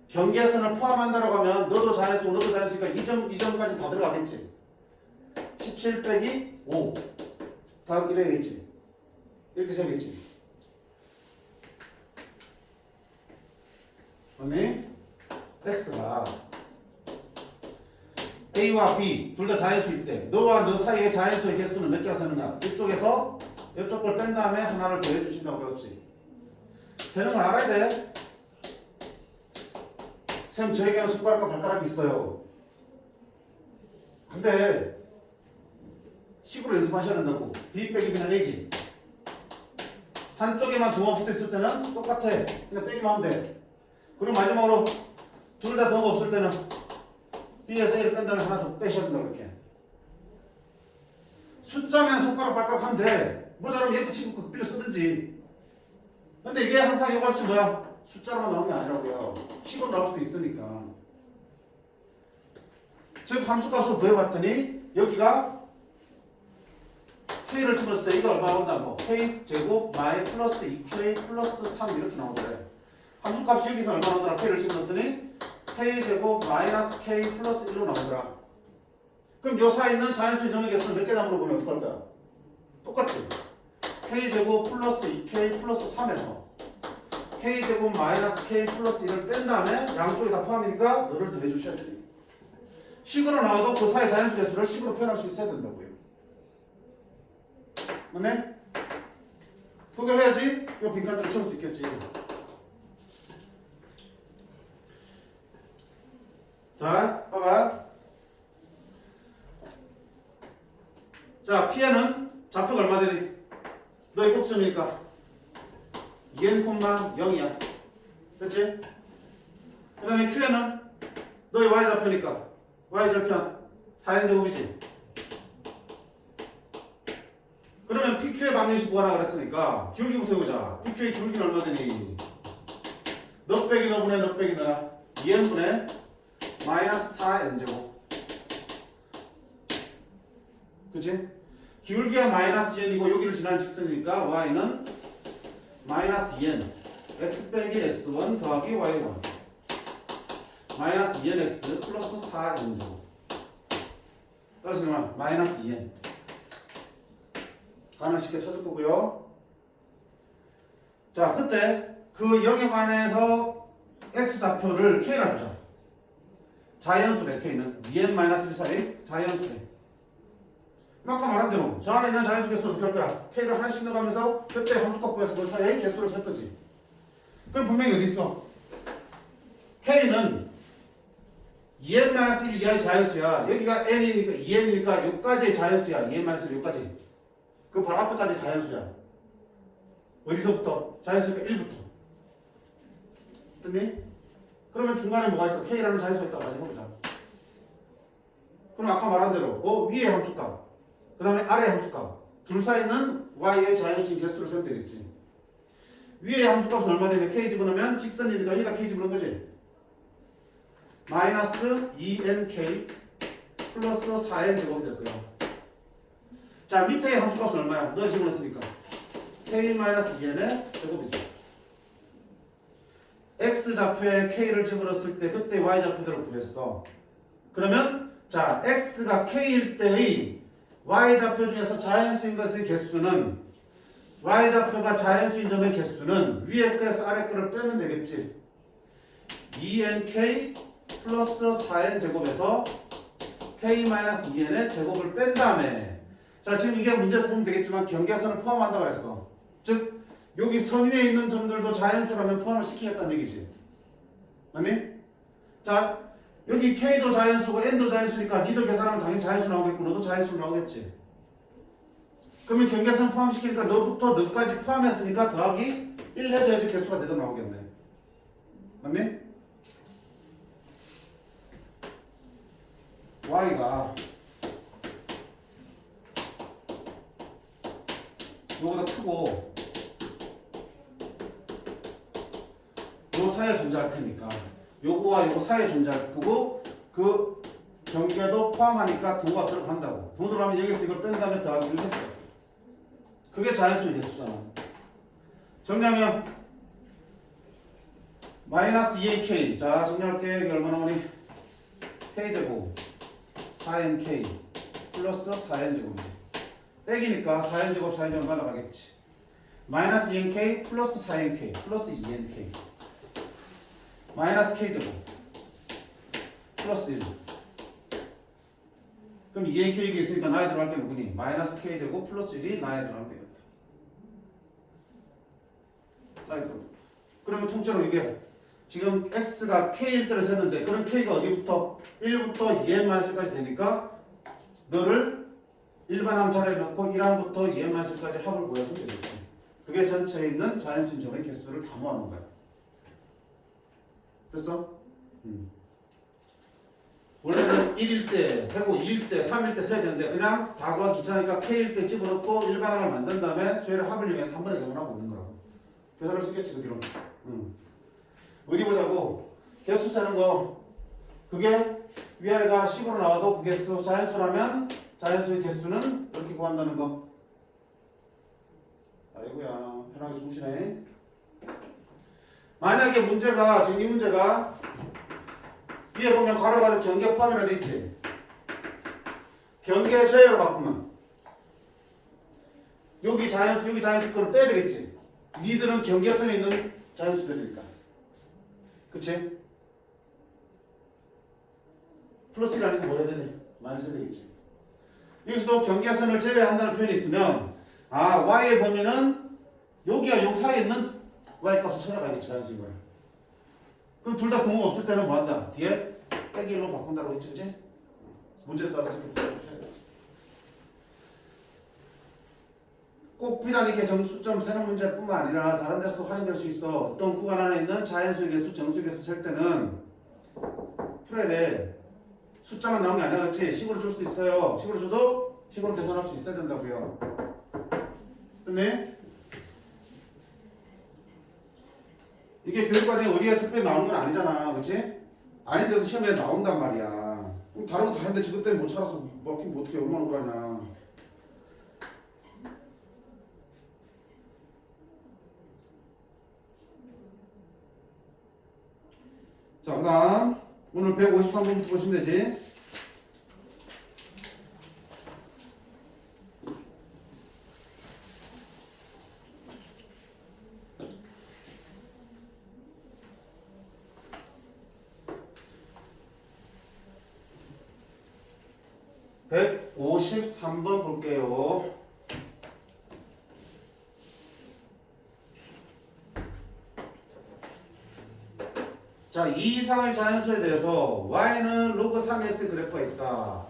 경계선을 포함한다고 하면 너도 자연수, 너도 자연수니까 2점까지 다 들어가겠지. 17 빼기 5 다 이래야겠지. 이렇게 세겠지. 언니 x가 a와 b 둘 다 자연수일 때 너와 너 사이의 자연수의 개수는 몇 개가 세는가? 이쪽에서 이쪽 걸 뺀 다음에 하나를 더해 주신다고 배웠지. 세는 걸 알아야 돼. 쌤 저에게는 손가락과 발가락이 있어요. 근데 식으로 연습하셔야 된다고. b 빼기 그냥 a지. 한쪽에만 두번 붙어있을 때는 똑같아. 그냥 빼기만 하면 돼. 그리고 마지막으로 둘 다 더가 없을 때는 B에서 A를 뺀 다음에 하나 더 빼셔야 된다 그렇게. 숫자면 손가락 발가락 하면 돼. 모자라면 F 치고 그 빌려 쓰든지. 근데 이게 항상 이 값이 뭐야? 숫자로만 나오는 게 아니라고요. 식으로 나올 수도 있으니까. 즉 함수값으로 구해봤더니 여기가 K를 집었을 때 이거 얼마 나온다고? K 제곱 마이 플러스 2K 플러스 3 이렇게 나오더래. 함수값이 여기서 얼마 나오더라? K를 집어넣었더니 K 제곱 마이너스 K 플러스 1로 나오더라. 그럼 요 사이에 있는 자연수의 점의 개수는 몇 개나 물어보면 어떡할 거야? 똑같지? K 제곱 플러스 2K 플러스 3에서 K 제곱 마이너스 K 플러스 1을 뺀 다음에 양쪽이 다 포함이니까 너를 더해 주셔야 돼. 식으로 나와도 그 사이 자연수 개수를 식으로 표현할 수 있어야 된다고요. 맞네? 그거 해야지 요 빈칸들을 채울 수 있겠지. 자, 봐봐. 자, P에는 좌표가 얼마 되니? 너의 꼭지점이니까 2n,0이야. 됐지? 그 다음에 Q에는 너의 y좌표니까 y절편 4n제곱이지. 그러면 PQ의 방정식 구하라 그랬으니까 기울기부터 해보자. PQ의 기울기는 얼마 되니? 너 빼기 너분의 너 빼기 너야. 2n분의 마이너스 4n제곱. 그치? 기울기가 마이너스 2n이고 여기를 지나는 직선이니까 y는 마이너스 2n x 빼기 x1 더하기 y1 마이너스 2nx 플러스 4n제곱. 따라서 그러면 마이너스 2n 가는 쉽게 찾을 거고요. 자, 그때 그 영역 안에서 x좌표를 k라 주자. 자연수래. k는 2n-1 사이 자연수래. 아까 말한 대로 저 안에 있는 자연수 개수를 어떻게 할 거야? k를 하나씩 넣어가면서 그때 함수값 구해서 그 사이에 개수를 셀 거지. 그럼 분명히 어디 있어? k는 2n-1 이하의 자연수야. 여기가 n이니까 2n이니까 여기까지의 자연수야. 2n-1 여기까지. 그 바로 앞에까지 자연수야. 어디서부터? 자연수니까 1부터. 됐니? 그러면 중간에 뭐가 있어? k라는 자연수가 있다고 가지고 해보자. 그럼 아까 말한 대로 위에 함수값, 그 다음에 아래 함수값, 둘 사이는 y의 자연수인 개수를 세면 되겠지. 위에 함수값은 얼마 되면 k 집어넣으면 직선이니까 여기다 k 집어넣은 거지. 마이너스 2nk 플러스 4n 제곱이 될 거야. 자, 밑에 함수값은 얼마야? 너 집어넣었으니까 k-2n의 제곱이지. x좌표에 k를 집어넣었을 때 그때 y좌표대로 구했어. 그러면 자, x가 k일 때의 y좌표 중에서 자연수인 것의 개수는 y좌표가 자연수인 점의 개수는 위에 거에서 아래 거를 빼면 되겠지. 2nk 플러스 4n 제곱에서 k-2n의 제곱을 뺀 다음에 자, 지금 이게 문제에서 보면 되겠지만 경계선을 포함한다고 그랬어. 즉 여기 선 위에 있는 점들도 자연수라면 포함을 시키겠다는 얘기지. 맞니? 자, 여기 K도 자연수고 N도 자연수니까 니들 계산하면 당연히 자연수 나오겠고 너도 자연수 나오겠지. 그러면 경계선 포함시키니까 너부터 너까지 포함했으니까 더하기 1 해줘야지 개수가 되도 나오겠네. 맞니? Y가 요거보다 크고 요 사이에 존재할 테니까 요거와 요거 사이에 존재할 거고 그 경계도 포함하니까 도가 들어간다고. 도 들어가면 여기서 이걸 뺀 다음에 더하기 1 해줘. 그게 자연수의 개수잖아. 정리하면 마이너스 2ak. 자, 정리할게. 이게 얼마나 오니? k제곱 4nk 플러스 4n제곱이지. 빼기니까 4n제곱 4n제곱 날아가겠지. 마이너스 2nk 플러스 4nk 플러스 2nk 마이너스 k 되고 플러스 1. 그럼 2a k가 있으니까 나에 들어갈 게 누구니? 마이너스 k 되고 플러스 1이 나에 들어가면 되겠다. 나에 들어가. 그러면 통째로 이게 지금 x가 k일 때를 셌는데 그럼 k가 어디부터? 1부터 2n-1까지 되니까 너를 일반항 자리에 넣고 1항부터 2n-1까지 합을 구해서 되겠지. 그게 전체에 있는 자연수인 점의 개수를 다 모아놓은 거야. 됐어? 원래는 1일 때, 세고 2일 때, 3일 때 써야 되는데 그냥 다 구하기 귀찮으니까 k일 때 집어넣고 일반항을 만든 다음에 수열의 합을 이용해서 한 번에 계산하고 있는 거라고. 계산할 수 있겠지, 그 뒤로. 어디 보자고. 개수 세는 거. 그게 위아래가 10으로 나와도 그 개수 자연수라면 자연수의 개수는 이렇게 구한다는 거. 아이고야, 편하게 주무시네. 만약에 문제가, 지금 이 문제가 위에 보면 괄호가 경계 포함이라 돼 있지. 경계 제외로 바꾸면 여기 자연수, 여기 자연수 거는 빼야 되겠지. 니들은 경계선에 있는 자연수들이니까. 그치? 플러스 1 아니고 뭐 해야 되니? 마이너스 되겠지. 여기서 경계선을 제외한다는 표현이 있으면 아, y의 범위는 여기와 여기 사이에 있는 y 값을 찾아가야겠지, 자연수인 거야. 그럼 둘 다 공허 없을 때는 뭐 한다? 뒤에 빼기 1로 바꾼다고 했지, 그치? 문제에 따라서 이렇게 풀어주셔야 돼. 꼭 비단 이렇게 점수점 세는 문제뿐만 아니라 다른 데서도 활용될 수 있어. 어떤 구간 안에 있는 자연수의 개수, 정수의 개수 셀 때는 풀어야 돼. 숫자만 나오는 게 아니라 그렇지. 식으로 줄 수도 있어요. 식으로 줘도 식으로 계산할 수 있어야 된다고요. 됐네? 이게 교육과정에 어디에 특별히 나오는 건 아니잖아. 그치? 아닌데도 시험에 나온단 말이야. 그럼 다른 거 다 했는데 지금 때문에 못 찾아서 먹긴 뭐 어떻게 얼마나 그러냐. 자, 그 다음 오늘 153번부터 보시면 되지. 백 53번 볼게요. 자, 이 이상의 자연수에 대해서 y는 로그 3x 그래프가 있다.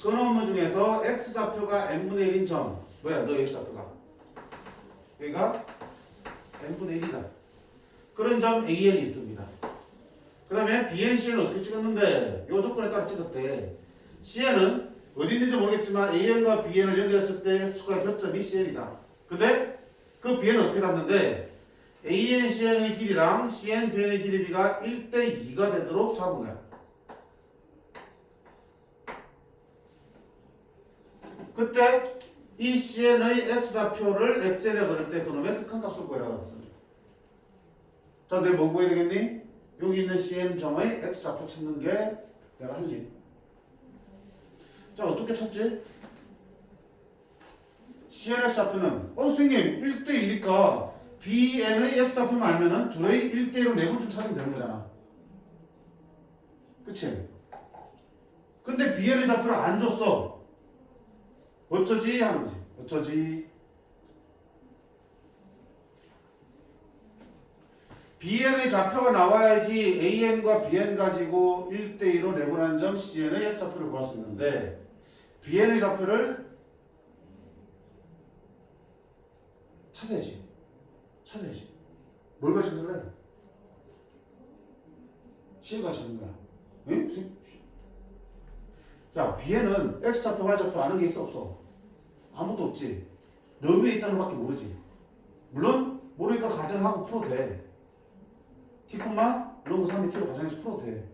그 논문 중에서 x좌표가 n분의 1인 점. 뭐야, 너 x좌표가? 여기가 n분의 1이다. 그런 점 an이 있습니다. 그 다음에 bn, cn은 어떻게 찍었는데 요 조건에 따라 찍었대. cn은 어디 있는지 모르겠지만 an과 bn을 연결했을 때 x축과 교점이 cn이다. 근데 그 bn은 어떻게 잡는데 AN, CN의 길이랑 CN, BN의 길이비가 1:2가 되도록 잡은 거야. 그때 이 CN의 X좌표를 XN에 걸을 때 그놈의 극한값을 구하라고 했어. 자, 내가 뭐 구해야 되겠니? 여기 있는 CN 점의 X좌표 찾는 게 내가 할 일. 자, 어떻게 찾지? CN X좌표는 선생님 1:1이니까 BN의 X좌표만 알면은 둘의 1:1로 내분점 찾으면 되는 거잖아. 그치? 근데 BN의 좌표를 안 줬어. 어쩌지? 하는 거지. 어쩌지? BN의 좌표가 나와야지 AN과 BN 가지고 1:2로 내분한 점 CN의 X좌표를 구할 수 있는데 BN의 좌표를 찾아야지. 뭘 가지고 살래? C를 가지고 있는 거야. 응? 자, B에는 X좌표, Y좌표 아는 게 있어 없어? 아무도 없지. 너 위에 있다는 밖에 모르지. 물론 모르니까 가정하고 풀어도 돼. T, 로그 3의 T로 가정해서 풀어도 돼.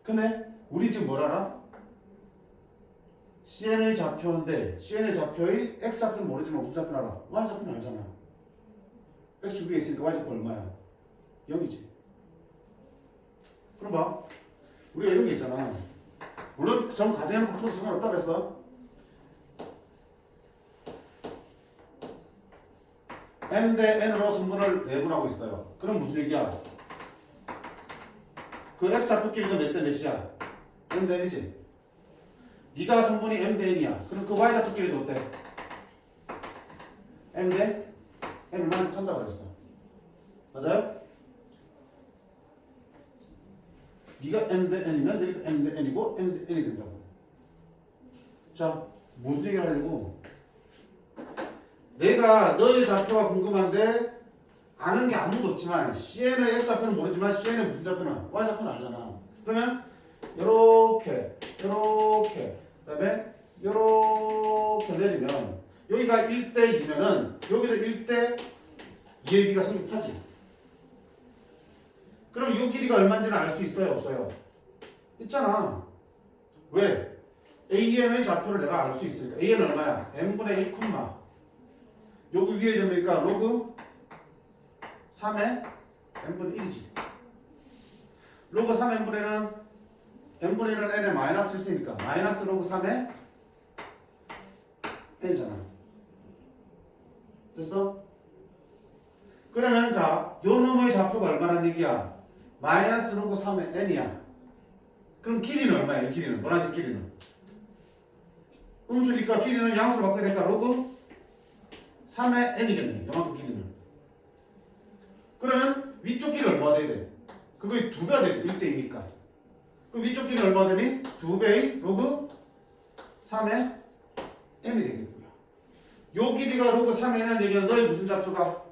근데 우리 지금 뭘 알아? CN의 좌표인데 CN의 좌표의 X좌표는 모르지만 무슨 좌표는 알아? Y좌표는 알잖아. X축 위에 있으니까 Y좌표 얼마야? 0이지. 그럼 봐. 우리가 이런 게 있잖아. 물론 점 가정해놓고 풀어도 상관없다 그랬어. n 대 n으로 승분을 내분하고 있어요. 그럼 무슨 얘기야? 그 x 좌표 길이가 몇 대 몇이야? m 대 n이지. 네가 성분이 m 대 n이야. 그럼 그 y 좌표 길이도 어때? m 대 n만 한다고 그랬어. 맞아요? 네가 m 대 n이면 여기도 m 대 n이고 m 대 n이 된다고. 자, 무슨 얘기를 하려고? 내가 너의 좌표가 궁금한데 아는 게 아무것도 없지만 CN의 x 좌표는 모르지만 CN의 무슨 좌표는 y 좌표는 알잖아. 그러면 요렇게 그다음에 요렇게 내리면 여기가 1대 2면은 여기도 1대 2의 비가 성립하지. 그럼 이 길이가 얼마인지는 알 수 있어요, 없어요? 있잖아. 왜? AN의 좌표를 내가 알 수 있으니까. AN은 얼마야? n분의 1, 여기 위에 점이니까 로그 3의 n분의 1이지. 로그 3 n분의 1은 n분의 1은 n에 마이너스 1쓰니까 마이너스 로그 3의 n이잖아. 됐어? 그러면 자, 요 놈의 좌표가 얼마나 얘기야? 마이너스 로그 3의 n이야. 그럼 길이는 얼마야? 이 길이는 노란색 길이는 음수니까 길이는 양수로 바꿔야 되니까 로그 3의 n이겠네. 요만큼 길이는. 그러면 위쪽 길이 얼마 돼야 돼? 그거의 2배가 되지. 1대2니까. 그럼 위쪽 길이 얼마 되니? 2배의 로그 3의 n이 되겠고요. 요 길이가 로그 3의 n이라는 얘기는 너의 무슨 좌표가?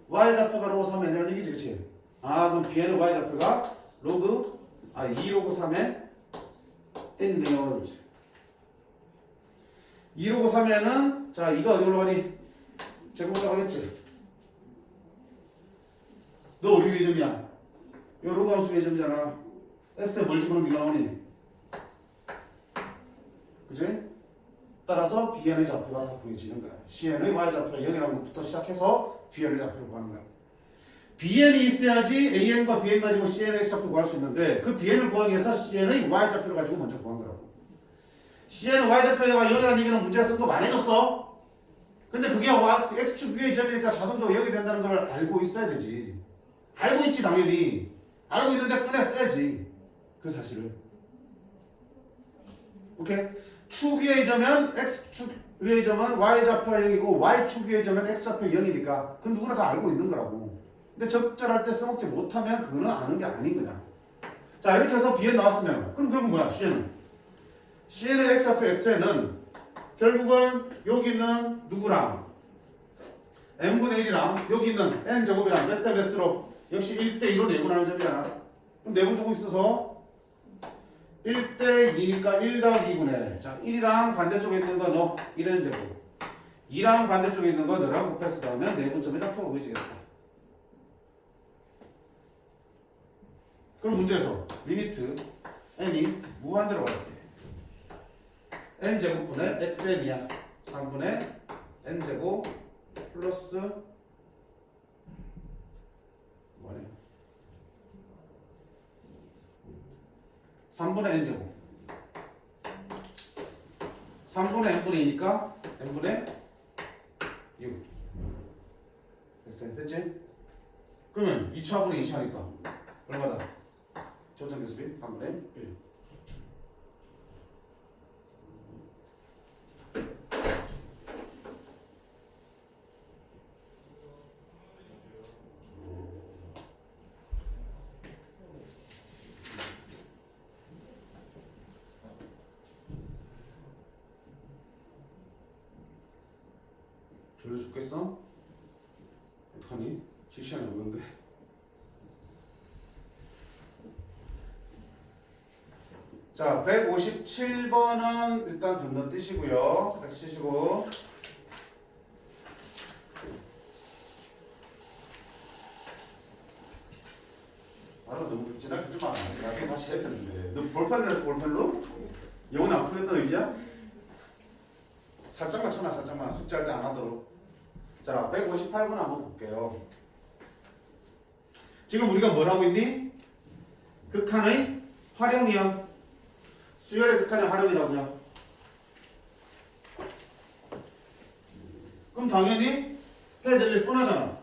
y 좌표가 로그 3의 n이라는 얘기지, 그치? 아, 그럼 bn의 y 좌표가 로그 2 로그 3의 n이네요. 2 로그 3의 n은 자, 이거 어디 올라가니? 제곱 올라가겠지? 너 어디 예점이야? 요 로그 함수 예점이잖아. x에 뭘 집어넣으면 이거 나오니? 그치? 따라서 bn의 좌표가 다 보여지는 거야. cn의 y 좌표가 0이라는 것부터 시작해서 bn의 좌표를 구하는 거야. bn이 있어야지 an과 bn 가지고 cn의 x좌표 구할 수 있는데 그 bn을 구하기 위해서 cn의 y 좌표를 가지고 먼저 구한 거라고. cn의 y 좌표가 0이라는 얘기는 문제에서 또 많아졌어. 근데 그게 x축 위에 점이니까 자동적으로 0이 된다는 걸 알고 있어야 되지. 알고 있지 당연히. 알고 있는데 꺼냈어야지. 그 사실을. 오케이? 축 위의 점은 x축 위의 점은 y좌표가 0이고 y축 위의 점은 x좌표 0이니까 그건 누구나 다 알고 있는 거라고. 근데 적절할 때 써먹지 못하면 그거는 아는 게 아닌 거냐. 자, 이렇게 해서 bn 나왔으면 그럼 그건 뭐야? cn의 x좌표 x는 결국은 여기 있는 누구랑 n분의 1이랑 여기 있는 n제곱이랑 몇 대 몇으로 역시 1대2로 내분하는 점이잖아. 그럼 내분 조금 있어서 1대2니까 1 더하기 2분의 자 1이랑 반대쪽에 있는 거 너 1n제곱 2랑 반대쪽에 있는 거 너랑 곱해서 더하면 내분점의 좌표가 보여지겠다. 그럼 문제에서 리미트 n이 무한대로 갈 때 n제곱분의 xn이야. 3분의 n제곱 플러스 뭐냐 3분의 n제곱 3분의 n분의 2니까 n분의 6 xn 됐지? 그러면 2차분의 2차니까 얼마다? 조정교수비 3분의 1 졸려 죽겠어? 어떡하니? 실시간이 없는데. 자, 157번은 일단 건너뛰시고요. 같이 치시고. 바로 너무 지나가지 마. 나중에 다시 해야 되는데. 너 볼펜이라서 볼펜로? 영혼 안 풀렸다는 의지야? 살짝만 쳐놔, 살짝만. 숙제할 때 안 하도록. 자, 158번 한번 볼게요. 지금 우리가 뭘 하고 있니? 극한의 활용이야. 수열의 극한의 활용이라고요. 그럼 당연히 해야 될 일 뻔하잖아.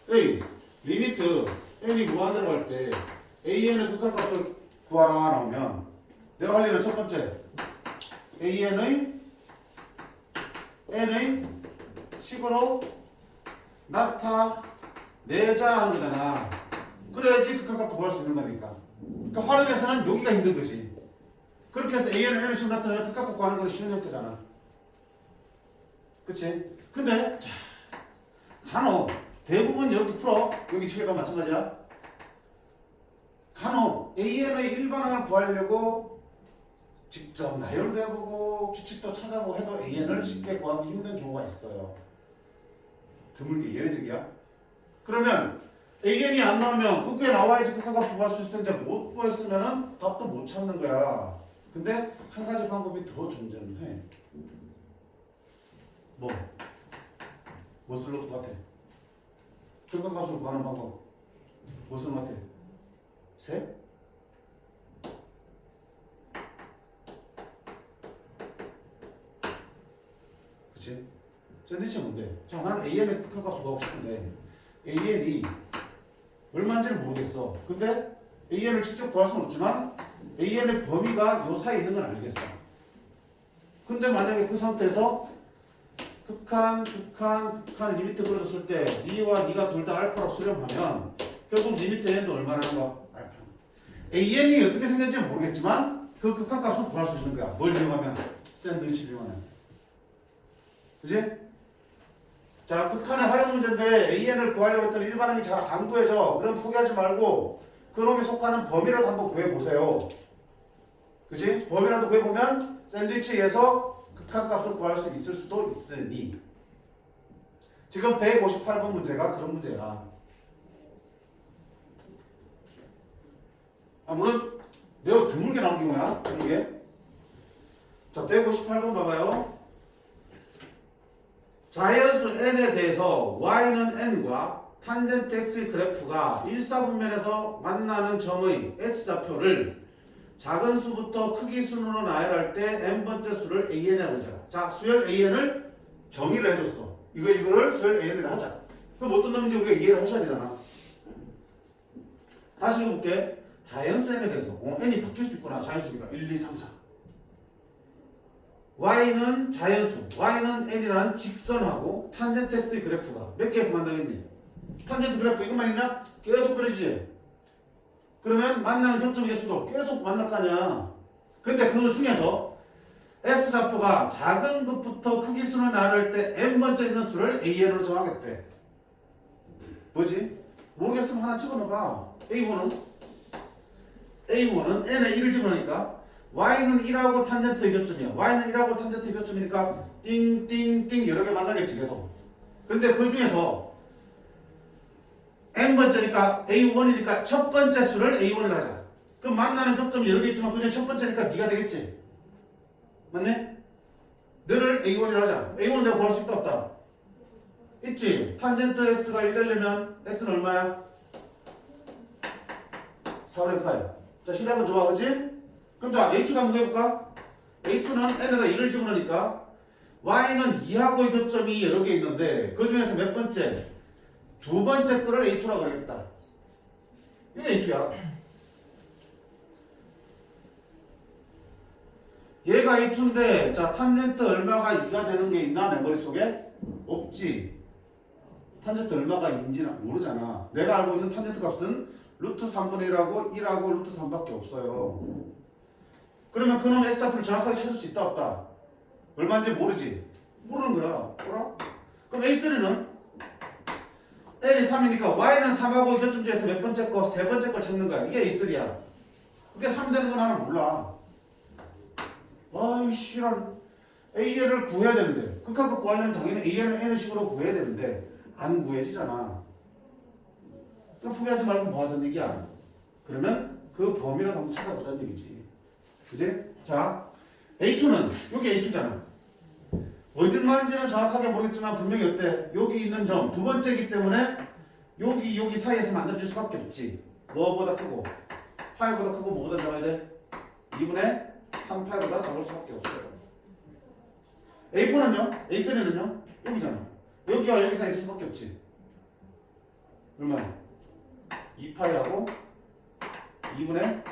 A, 리미트 n이 무한대로 갈 때 AN의 극한값을 구하라 나오면 내가 할 일은 첫 번째 AN의 N의 식으로 나타내자 하는 거잖아. 그래야지 극한값도 구할 수 있는 거니까. 그러니까 활용해서는 여기가 힘든 거지. 그렇게 해서 AN을 N의 식으로 나타내면 극한값 구하는 건 쉬운 형태잖아. 그치? 근데 자, 간혹 대부분 이렇게 풀어. 여기 책에도 마찬가지야. 간혹 AN의 일반항을 구하려고 직접 나열도 해보고 규칙도 찾아보고 해도 AN을 쉽게 구하기 힘든 경우가 있어요. 드물게 예외적이야. 그러면 AN이 안 나오면 그게 나와야지 극한값 구할 수 있을 텐데 못 구했으면은 답도 못 찾는 거야. 근데 한 가지 방법이 더 존재해. 뭐 쓸 것 같아? 극한값을 구하는 방법 뭐 쓸 것 같아? 세? 그치? 샌드위치 뭔데? 자, 나는 AN의 극한값을 구하고 싶은데 AN이 얼마인지는 모르겠어. 근데 AN을 직접 구할 수는 없지만 AN의 범위가 요 사이에 있는 건 알겠어. 근데 만약에 그 상태에서 극한 리미트 그려줬을 때 니와 니가 둘 다 알파로 수렴하면 결국 리미트 N도 얼마라는 거? 알파. AN이 어떻게 생겼는지 모르겠지만 그 극한값을 구할 수 있는 거야. 뭘 이용하면? 샌드위치를 이용하면. 그치? 자, 극한의 활용 문제인데 AN을 구하려고 했더니 일반항이 잘 안 구해져. 그럼 포기하지 말고 그놈이 속하는 범위라도 한번 구해보세요. 그치? 범위라도 구해보면 샌드위치에서 극한값을 구할 수 있을 수도 있으니 지금 158번 문제가 그런 문제야. 물론 매우 드물게 나온 경우야. 드물게. 자, 158번 봐봐요. 자연수 n에 대해서 y는 n과 탄젠트 x의 그래프가 일사분면에서 만나는 점의 x좌표를 작은 수부터 크기 순으로 나열할 때 n번째 수를 an이라고 하자. 자, 수열 an을 정의를 해줬어. 이거를 수열 an을 하자. 그럼 어떤 놈인지 우리가 이해를 하셔야 되잖아. 다시 읽어볼게. 자연수 n에 대해서 n이 바뀔 수 있구나. 자연수니까 1, 2, 3, 4. y는 자연수, y는 n이라는 직선하고 탄젠트 x의 그래프가 몇 개에서 만나겠니? 탄젠트 그래프 이것만 있나? 계속 그려지지? 그러면 만나는 교점의 개수도 계속 만날 거 아니야. 근데 그 중에서 x좌표가 작은 것부터 크기 순을 나눌 때 n번째 있는 수를 an으로 정하겠대. 뭐지? 모르겠으면 하나 집어넣어봐. A1은 n에 1을 집어넣으니까 y는 1하고 탄젠트 교점이야. y는 1하고 탄젠트 교점이니까 띵띵띵 여러 개 만나겠지 계속. 근데 그 중에서 n번째니까 A1이니까 첫 번째 수를 A1이라 하자. 그럼 만나는 교점이 여러 개 있지만 그중에 첫 번째니까 네가 되겠지. 맞네? 너를 A1이라 하자. A1 내가 구할 수 있다 없다? 있지. 탄젠트 x가 1 되려면 x는 얼마야? 4분의 8. 자, 시작은 좋아, 그치? 그럼 자, A2도 한번 해볼까? A2는 n에다 1을 집어넣으니까 y는 2하고의 교점이 여러 개 있는데 그 중에서 몇 번째? 두 번째 거를 A2라고 그러겠다. 이게 A2야. 얘가 A2인데 자, 탄젠트 얼마가 2가 되는 게 있나? 내 머릿속에? 없지. 탄젠트 얼마가 2인지는 모르잖아. 내가 알고 있는 탄젠트 값은 루트 3분의 1하고 1하고 루트 3밖에 없어요. 그러면 그놈 x좌표를 정확하게 찾을 수 있다 없다? 얼마인지 모르지? 모르는 거야. 뭐라? 그럼 A3는 n이 3이니까 y는 3하고 교점 중에서 몇 번째 거? 세 번째 걸 찾는 거야. 이게 A3야. 그게 3 되는 건 나는 몰라. 아이씨, AN을 구해야 되는데 극한값 구하려면 당연히 AN을 N의 식으로 구해야 되는데 안 구해지잖아. 그러니까 포기하지 말고 뭐 하자는 얘기야? 그러면 그 범위를 한번 찾아보자는 얘기지. 그지? 자, A2는 여기 A2잖아. 어딜 맞는지는 정확하게 모르겠지만 분명히 어때? 여기 있는 점 두 번째이기 때문에 여기 사이에서 만들어질 수밖에 없지. 뭐보다 크고 파이보다 크고 뭐보다 작아야 돼? 2분의 3파이보다 작을 수밖에 없어요. A4는요? A3는요? 여기잖아. 여기와 여기 사이에 있을 수밖에 없지. 얼마야? 2파이하고 2분의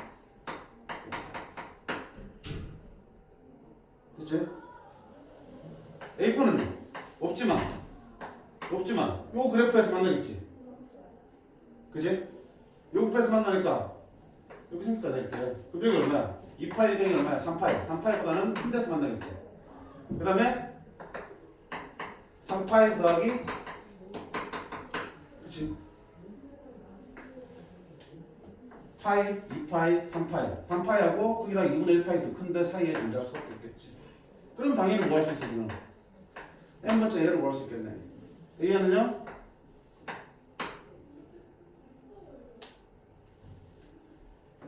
됐지? A4는 없지만 요 그래프에서 만나겠지. 그지? 요 그래프에서 만나니까 여기 생기니까 이렇게. 그럼 여기 얼마야? 2파이 100이 얼마야? 3파이. 3파이보다는 큰 데서 만나겠지. 그 다음에 3파이 더하기 그치? 파이, 2파이, 3파이. 3파이하고 거기다 2분의 1파이 더 큰데 사이에 존재할 수밖에 없겠지. 그럼 당연히 뭐 할 수 있어, 그럼? n번째 a를 구할 수 있겠네. a는요?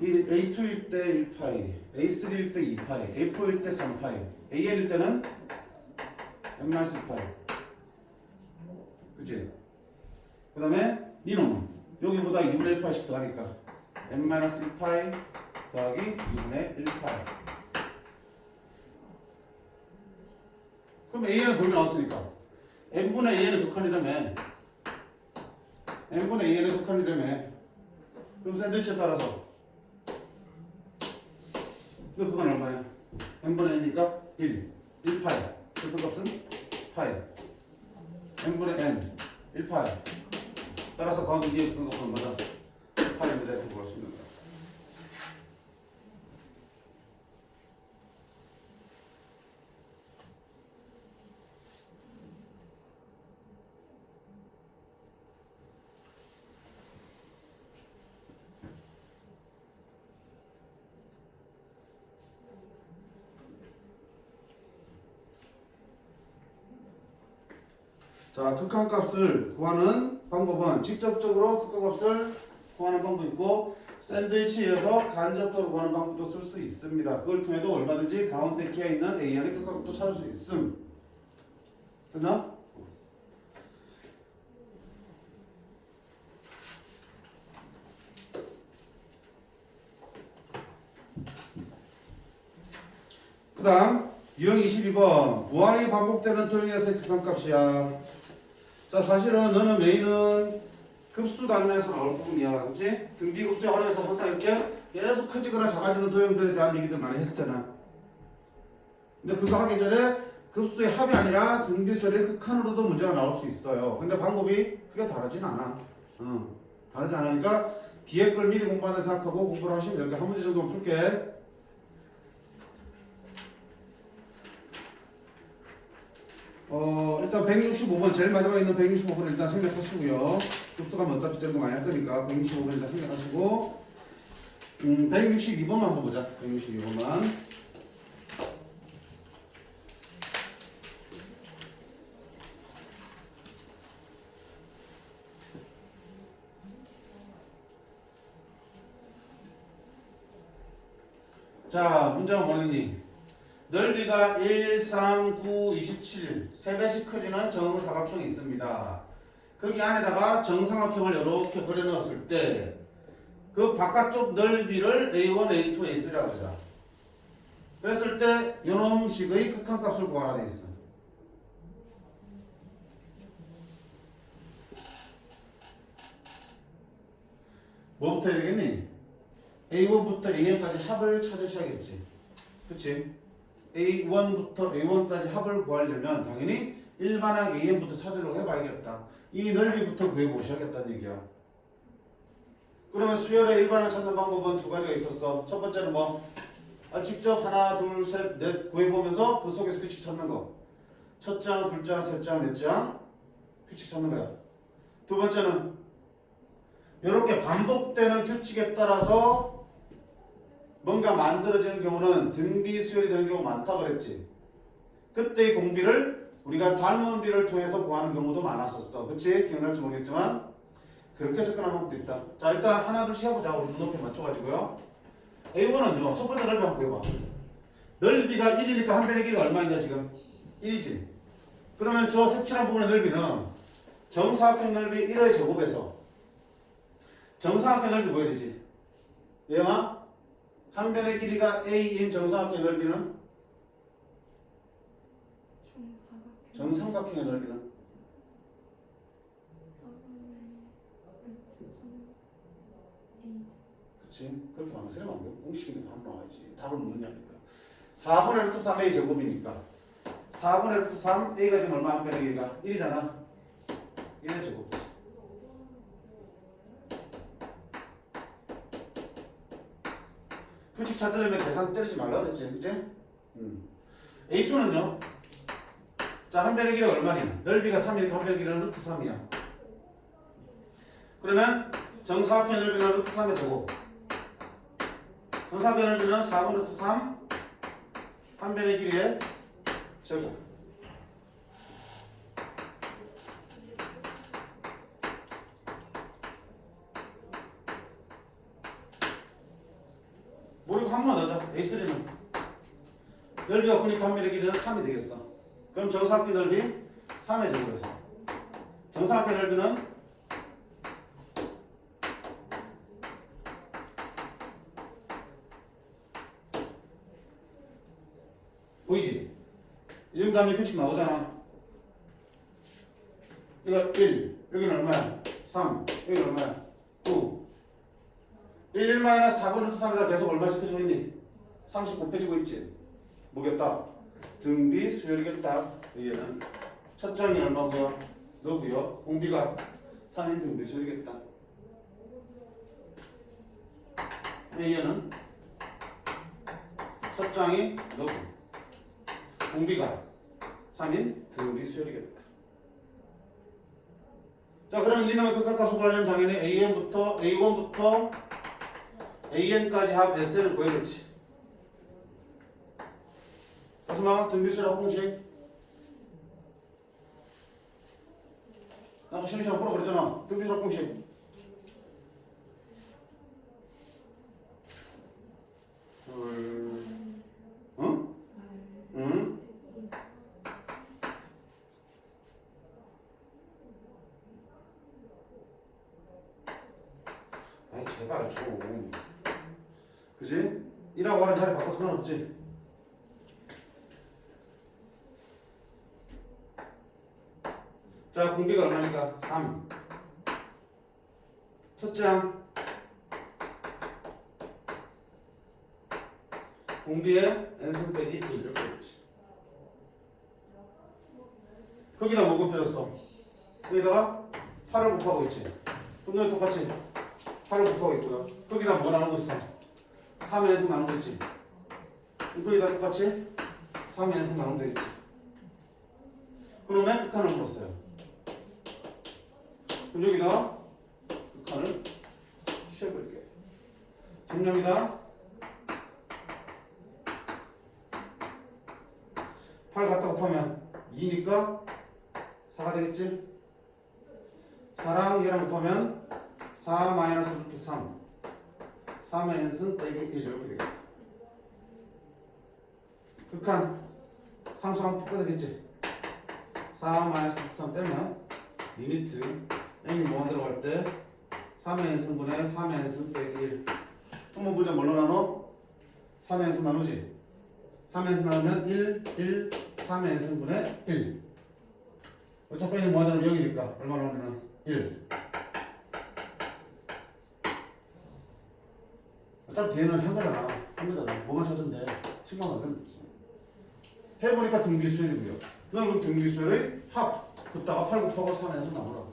이 a2일 때 1파이, a3일 때 2파이, a4일 때 3파이, an일 때는 n-1파이. 그치? 그 다음에 니놈 여기보다 2분의 1파이씩 더하니까 n-1파이 더하기 2분의 1파이. 그럼 an은 범위 나왔으니까 n분의 a는 극한이라며. n분의 a는 극한이라며. 그럼 샌드위치에 따라서 너 그건 얼마야? n분의 n이니까 1파이. 그 값은 파이. n분의 n 1파이. 따라서 가운데 위에 그 값은 얼마다? 파이입니다. 이렇게 구할 수 있는 거야. 자, 극한값을 구하는 방법은 직접적으로 극한값을 구하는 방법이 있고 샌드위치에서 간접적으로 구하는 방법도 쓸 수 있습니다. 그걸 통해도 얼마든지 가운데 키에 있는 AN의 극한값도 찾을 수 있음. 됐나? 그 다음 유형 22번 무한히 반복되는 도형에서의 극한값이야. 자, 사실은 너는 메인은 급수 단위에서 나올 부분이야. 그치? 등비급수에 활용해서 항상 이렇게 계속 커지거나 작아지는 도형들에 대한 얘기들 많이 했었잖아. 근데 그거 하기 전에 급수의 합이 아니라 등비수열의 극한으로도 문제가 나올 수 있어요. 근데 방법이 크게 다르진 않아. 다르지 않으니까 뒤에 걸 미리 공부한다 생각하고 공부를 하시면 돼요. 한 문제 정도만 풀게. 일단 165번 제일 마지막에 있는 165번을 일단 생략하시고요. 급수가 어차피 제일 많이 할 거니까 165번 일단 생략하시고 162번만 한번 보자. 162번만. 자, 문제가 뭐니? 넓이가 1, 3, 9, 27 3배씩 커지는 정사각형이 있습니다. 거기 안에다가 정삼각형을 이렇게 그려 넣었을 때 그 바깥쪽 넓이를 A1, A2, A3라고 하자. 그랬을 때 요놈식의 극한값을 구하라 돼 있어. 뭐부터 해야 되겠니? A1부터 AN까지 합을 찾으셔야겠지. 그치? A1부터 A1까지 합을 구하려면 당연히 일반항 AN부터 찾으려고 해봐야겠다. 이 넓이부터 구해보셔야겠다는 얘기야. 그러면 수열의 일반항 찾는 방법은 두 가지가 있었어. 첫 번째는 뭐? 직접 하나, 둘, 셋, 넷 구해보면서 그 속에서 규칙 찾는 거. 첫 장, 둘 장, 셋 장, 넷 장 규칙 찾는 거야. 두 번째는 이렇게 반복되는 규칙에 따라서 뭔가 만들어지는 경우는 등비 수열이 되는 경우가 많다고 그랬지. 그때의 공비를 우리가 닮은 비를 통해서 구하는 경우도 많았었어. 그치? 기억날지 모르겠지만 그렇게 접근하는 방법도 있다. 자, 일단 하나 둘씩 해보자. 우리 눈높이 맞춰가지고요. A1은요. 첫 번째 넓이 한번 구해봐. 넓이가 1이니까 한 변의 길이가 얼마인가 지금? 1이지. 그러면 저 색칠한 부분의 넓이는 정사각형 넓이 1의 제곱에서 정사각형 넓이 구해야 되지. 얘가 한 변의 길이가 A인 정사각형의 넓이는? 정삼각형의 넓이는? 그치. 그치? 그렇게 망설이면 안 되고 공식인데 바로 나와야지. 답을 묻느냐니까. 4분의 루트 3a 제곱이니까 4분의 루트 3 a가 지금 얼마 한 빼내기가 1이잖아. 1의 제곱. 규칙 찾으려면 계산 때리지 말라 그랬지, 그치? A2는요. 자, 한 변의 길이가 얼마니? 넓이가 3이니까 한 변의 길이는 루트 3이야. 그러면 정사각형 넓이는 루트 3의 제곱. 정사각형 넓이는 4분 루트 3 한 변의 길이의 제곱. 모르고 한 번 넣자. A3는 넓이가 9니까 한 변의 길이는 3이 되겠어. 그럼 정사각형 넓이 3의 제곱에서 정사각형 넓이는 보이지? 이 정도 하면 규칙 나오잖아. 이거 1, 여기는 얼마야? 3, 여기는 얼마야? 9. 1 마이너스 4분 루트 3에다 계속 얼마씩 빼주고 있니? 39 빼주고 있지? 뭐겠다? 등비 수열이겠다. 얘는 첫 장이 얼마고요? 너고요. 공비가 3인 등비 수열이겠다. 얘는 첫 장이 너고 공비가 3인 등비 수열이겠다. 자, 그럼 니는 극각값 구하려면 당연히 A1부터 AN까지 합 S를 구해야겠지. 마지막 등비수열 합공식. 나 아까 쉬는 시간 보라 그랬잖아. 등비수열 합공식. 응? 응? 아이 제발 좀. 그지? 1하고 하는 자리 바꿔서 상관없지? 자, 공비가 얼마니까? 3. 첫 장. 공비의 n승 빼기 1 이렇게 했지. 거기다 뭐 곱해줬어? 여기다가 8을 곱하고 있지. 그럼 여기 똑같이 8을 곱하고 있고요. 거기다 뭐 나누고 있어? 3의 n승 나누고 있지. 거기다 똑같이 3의 n승 나누면 되겠지. 그러면 극한을 물었어요. 그럼 여기다가 극한을 취해볼게. 정리합니다. 8 갖다 곱하면 2니까 4가 되겠지? 4랑 얘랑 곱하면 4 마이너스 루트 3 3의 n승 빼기 1 이렇게 되겠다. 극한 상수항 뽑아야 되겠지? 4 마이너스 루트 3 빼면 리미트 n이 뭐만 들어갈 때 3의 n승분의 3의 n승 빼기 1. 한번 보자. 뭘로 나눠? 3의 n승 나누지? 3의 n승 나누면 1, 1, 3의 n승분의 1. 어차피 n이 뭐만 들어가면 0이니까 얼마 나오면 1. 어차피 뒤에는 한 거잖아. 뭐만 찾으면 돼. 신경 안 되면 되지. 해보니까 등비수열이고요. 그럼 등비수열의 합. 그따가 8 곱하고 3의 n승 나오라고.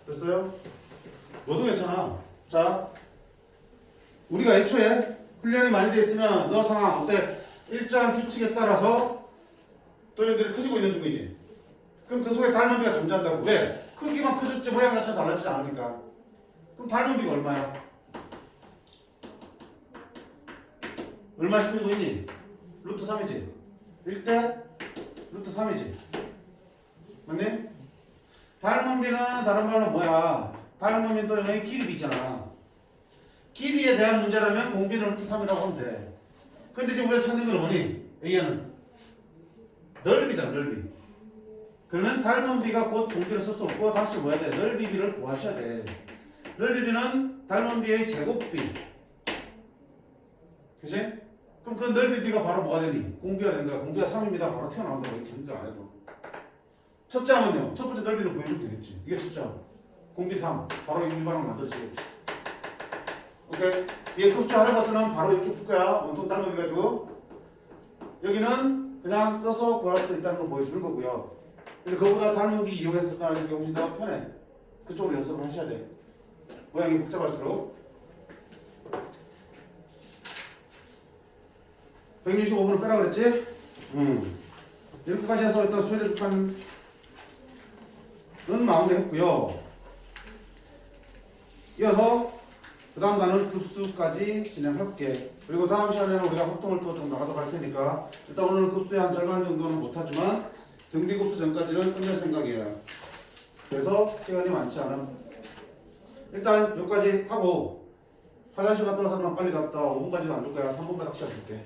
됐어요? 너도 괜찮아. 자, 우리가 애초에 훈련이 많이 돼 있으면 너 상황 어때? 일정한 규칙에 따라서 또 얘들이 커지고 있는 중이지. 그럼 그 속에 닮은 비가 존재한다고. 왜? 크기만 커졌지 모양 자체가 달라지지 않으니까. 그럼 닮은 비가 얼마야? 얼마씩 커지고 있니? 루트 3이지. 1대 루트 3이지. 맞니? 닮은 비는 다른 말로 뭐야? 닮은 비는 또 여기 길이 있잖아. 길이에 대한 문제라면 공비는 루트 3이라고 하면 돼. 근데 지금 우리가 찾는 건 뭐니? A는 넓이잖아, 넓이. 그러면 닮은 비가 곧 공비를 쓸 수 없고 다시 뭐 해야 돼? 넓이 비를 구하셔야 돼. 넓이 비는 닮은 비의 제곱비. 그치? 그럼 그 넓이 비가 바로 뭐가 되니? 공비가 된 거야. 공비가 3입니다. 바로 튀어나온다. 이렇게 견적 안 해도. 첫째 함은요. 첫 번째 넓이를 보여주면 되겠지. 이게 첫째 함. 공비 3. 바로 일반항 만들어지겠지. 오케이. 뒤에 급수 하려봤으면 바로 이렇게 풀 거야. 원통 따로 가지고. 여기는 그냥 써서 구할 수도 있다는 걸 보여주는 거고요. 근데 그거보다 다른 용기 이용해서 습관하는 게 훨씬 더 편해. 그쪽으로 연습을 하셔야 돼. 모양이 복잡할수록. 165분을 빼라 그랬지? 이렇게까지 해서 일단 수혜를 판은 마무리했고요. 이어서 그 다음 단은 급수까지 진행할게. 그리고 다음 시간에는 우리가 합동을 또 좀 나가서 갈 테니까 일단 오늘은 급수의 한 절반 정도는 못하지만 등비급수 전까지는 끝낼 생각이에요. 그래서 시간이 많지 않음. 일단 여기까지 하고 화장실 갔다 온 사람만 빨리 갔다 5분까지도 안 줄 거야. 3분만 딱 시작할게.